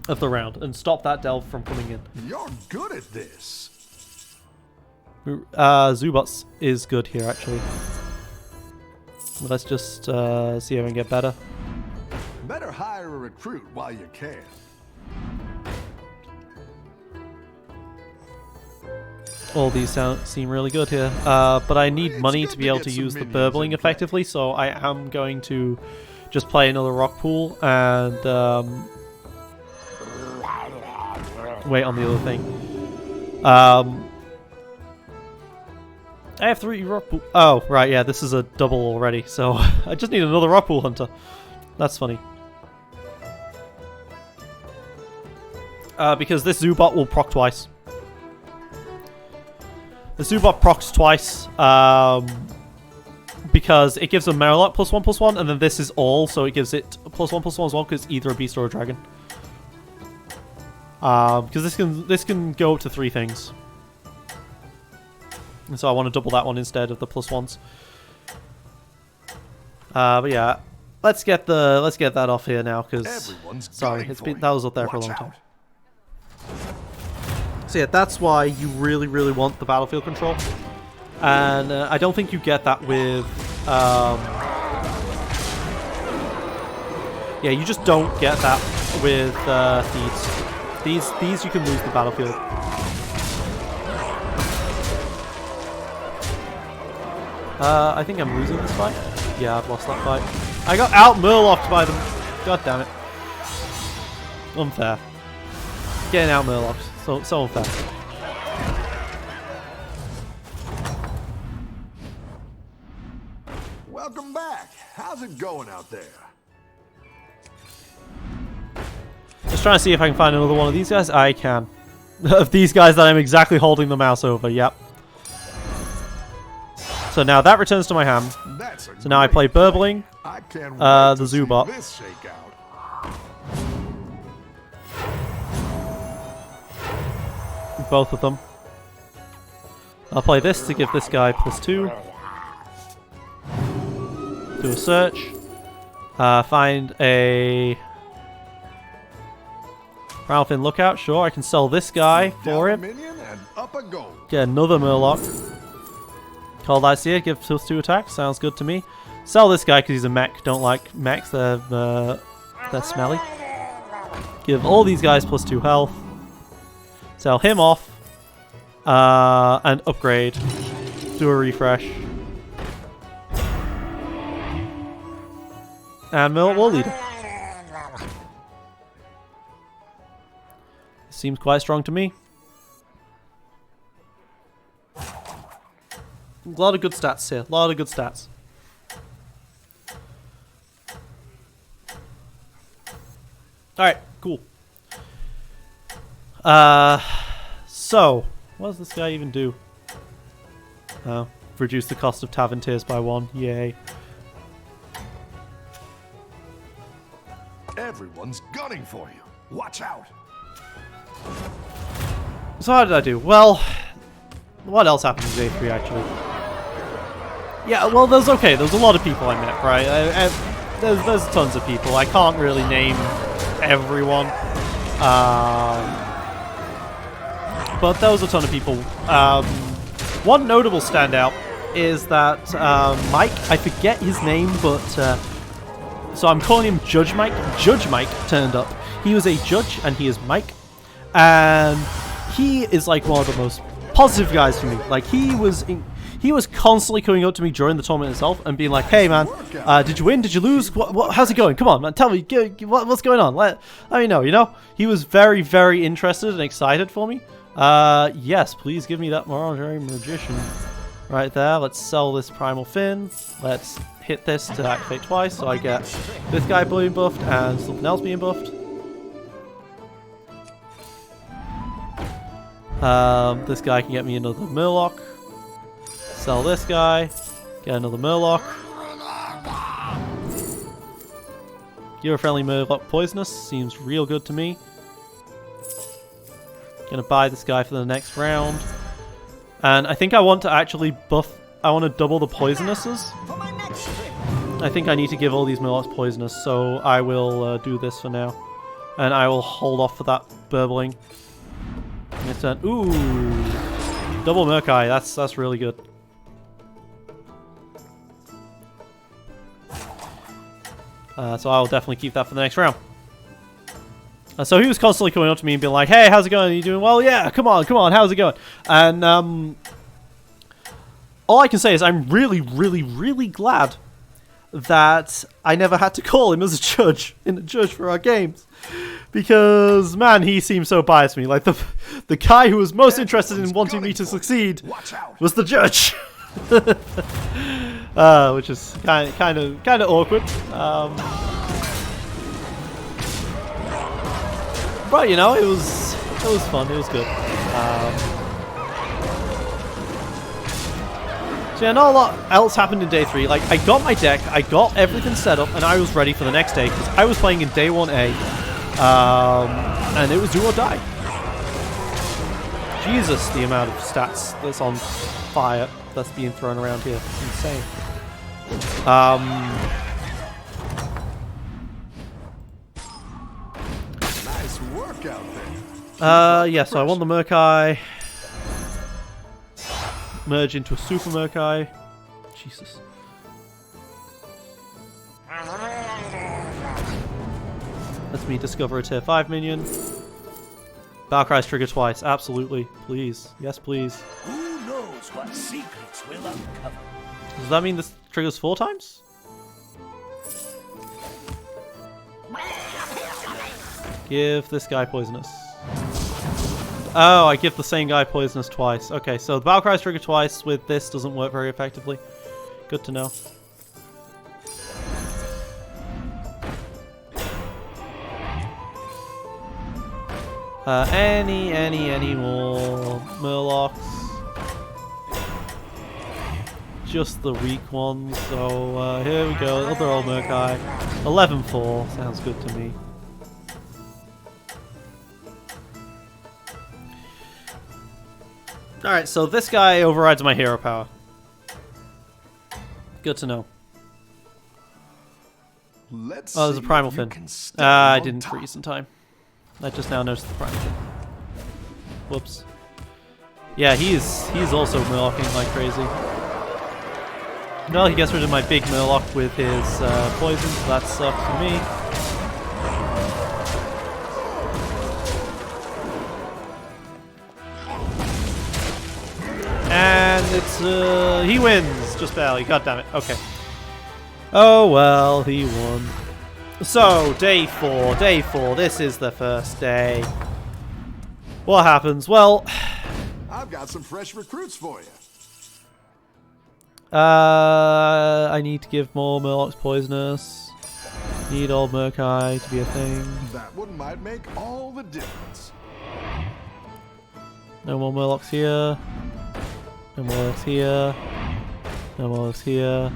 of the round and stop that delve from coming in. You're good at this. Zubots is good here actually. Let's just see if I can get better. Better hire a recruit while you can. All these seem really good here. But I need money to be able to use the burbling effectively, so I am going to just play another rock pool and wait on the other thing. I have 3 rock pool. Oh, right, yeah, this is a double already, so I just need another rock pool hunter. That's funny. Because this Zubot will proc twice. The Zubot procs twice, because it gives a Murloc +1/+1, and then this is all, so it gives it +1/+1 as well, because it's either a beast or a dragon. Because this can go up to 3 things. And so I want to double that one instead of the +1s. But yeah, let's get that off here now, because sorry, that was up there for a long time. So yeah, that's why you really, really want the battlefield control. And I don't think you get that with... yeah, you just don't get that with these. These you can lose the battlefield. I think I'm losing this fight. Yeah, I've lost that fight. I got out-Murlocked by them. God damn it. Unfair. Getting out-Murlocked. So unfair. Welcome back. How's it going out there? Just trying to see if I can find another one of these guys. I can. Of these guys that I'm exactly holding the mouse over. Yep. So now that returns to my hand. So now I play Burbling, the Zubot. Both of them. I'll play this to give this guy +2. Do a search. Find a Ralphin Lookout. Sure, I can sell this guy for it. Get another Murloc. Cold Ice give +2 attacks. Sounds good to me. Sell this guy because he's a mech. Don't like mechs. They're smelly. Give all these guys +2 health. Sell him off. And upgrade. Do a refresh. And we'll lead him. Seems quite strong to me. A lot of good stats here. A lot of good stats. Alright, cool. So, what does this guy even do? Reduce the cost of tavern tiers by 1. Yay. Everyone's gunning for you. Watch out. So how did I do? Well, what else happened in day 3 actually? Yeah, well, there's okay. There's a lot of people I met, right? There's tons of people. I can't really name everyone. But there was a ton of people. One notable standout is that Mike, I forget his name, but so I'm calling him Judge Mike. Judge Mike turned up. He was a judge, and he is Mike. And he is like one of the most positive guys for me. Like he was constantly coming up to me during the tournament itself and being like, "Hey man, did you win? Did you lose? How's it going? Come on, man, tell me what's going on. Let me know." You know, he was very, very interested and excited for me. Yes, please give me that Moronary Magician right there. Let's sell this Primal Fin. Let's hit this to activate twice, so I get this guy being buffed and something else being buffed. This guy can get me another Murloc. Sell this guy. Get another Murloc. Give a friendly Murloc poisonous. Seems real good to me. Gonna buy this guy for the next round. And I think I want to actually buff... I want to double the poisonouses. I think I need to give all these Murlocs poisonous, so I will do this for now. And I will hold off for that Burbling. Next turn. Ooh! Double Murkai, that's really good. So I will definitely keep that for the next round. So he was constantly coming up to me and being like, "Hey, how's it going? Are you doing well? Yeah, come on, how's it going?" And all I can say is I'm really, really, really glad that I never had to call him as a judge for our games. Because, man, he seemed so biased me. Like, the guy who was most interested in wanting me to succeed was the judge. Which is kind of awkward. But, you know, it was fun. It was good. So yeah, not a lot else happened in day 3. Like, I got my deck, I got everything set up, and I was ready for the next day, because I was playing in day 1A, and it was do or die. Jesus, the amount of stats that's on fire that's being thrown around here. It's insane. Nice work out there. Yeah, so I won the Murkai. Merge into a Super Murkai. Jesus. Let me discover a tier 5 minion. Battlecries trigger twice. Absolutely. Please. Yes, please. Who knows what secrets will uncover? Does that mean this triggers 4 times? Give this guy poisonous. Oh, I give the same guy poisonous twice. Okay, so the Battlecries trigger twice with this doesn't work very effectively. Good to know. Any more Murlocs? Just the weak ones. So here we go. Other old Murkai. 11-4. Sounds good to me. Alright, so this guy overrides my hero power. Good to know. Let's Oh, there's a see Primal if you Fin. can stay I on didn't top. freeze in time. I just now noticed the Primal Fin. Whoops. Yeah, he's also Murlocking like crazy. Well, he gets rid of my big Murloc with his poison, so that sucks for me. And it's, he wins! Just barely, god damn it, okay. Oh well, he won. So, day 4, this is the first day. What happens? Well, I've got some fresh recruits for you. I need to give more Murlocs poisonous. Need old Murkai to be a thing. That one might make all the difference. No more Murlocs here. No more Murlocs here. No more Murlocs here.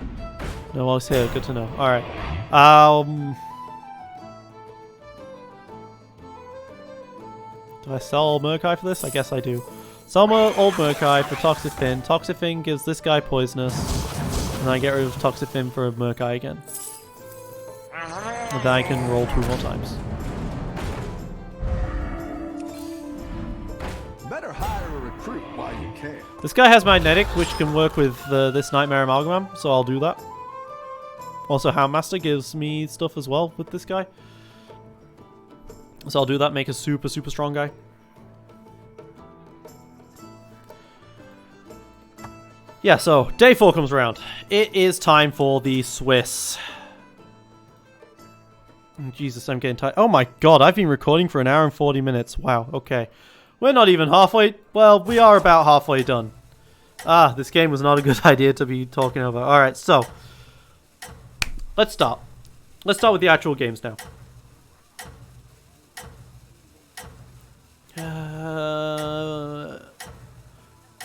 No more Murlocs here. Good to know. Alright. Do I sell old Murkai for this? I guess I do. Sell more old Murkai for Toxic Fin. Toxic Fin gives this guy poisonous. And I get rid of Toxic Fin for a Murkai again. And then I can roll 2 more times. Better hire a recruit while you can. This guy has Magnetic, which can work with this Nightmare Amalgamam, so I'll do that. Also, Houndmaster gives me stuff as well with this guy. So I'll do that, make a super, super strong guy. Yeah, so day 4 comes around. It is time for the Swiss. Jesus, I'm getting tired. Oh my god, I've been recording for 1 hour and 40 minutes. Wow, okay. We're not even halfway. Well, we are about halfway done. Ah, this game was not a good idea to be talking about. Alright, so. Let's start. Let's start with the actual games now.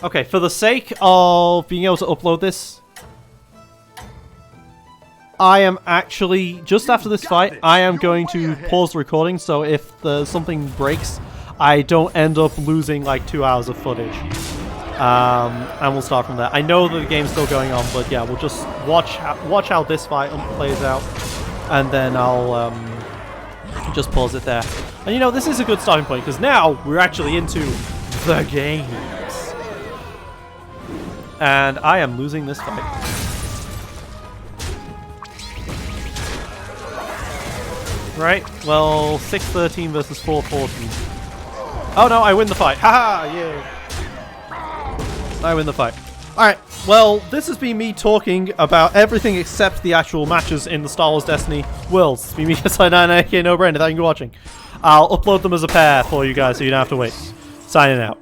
Okay, for the sake of being able to upload this, I am actually, just after this fight, I am going to pause the recording, so if something breaks, I don't end up losing like 2 hours of footage. And we'll start from there. I know that the game's still going on, but yeah, we'll just watch how this fight plays out, and then I'll just pause it there. And you know, this is a good starting point, because now we're actually into the games. And I am losing this fight. Right, well, 6-13 versus 4-14. Oh no, I win the fight. Haha, yay. I win the fight. Alright, well, this has been me talking about everything except the actual matches in the Star Wars Destiny worlds. It's been me, SI9, aka No Brainer. Thank you for watching. I'll upload them as a pair for you guys so you don't have to wait. Signing out.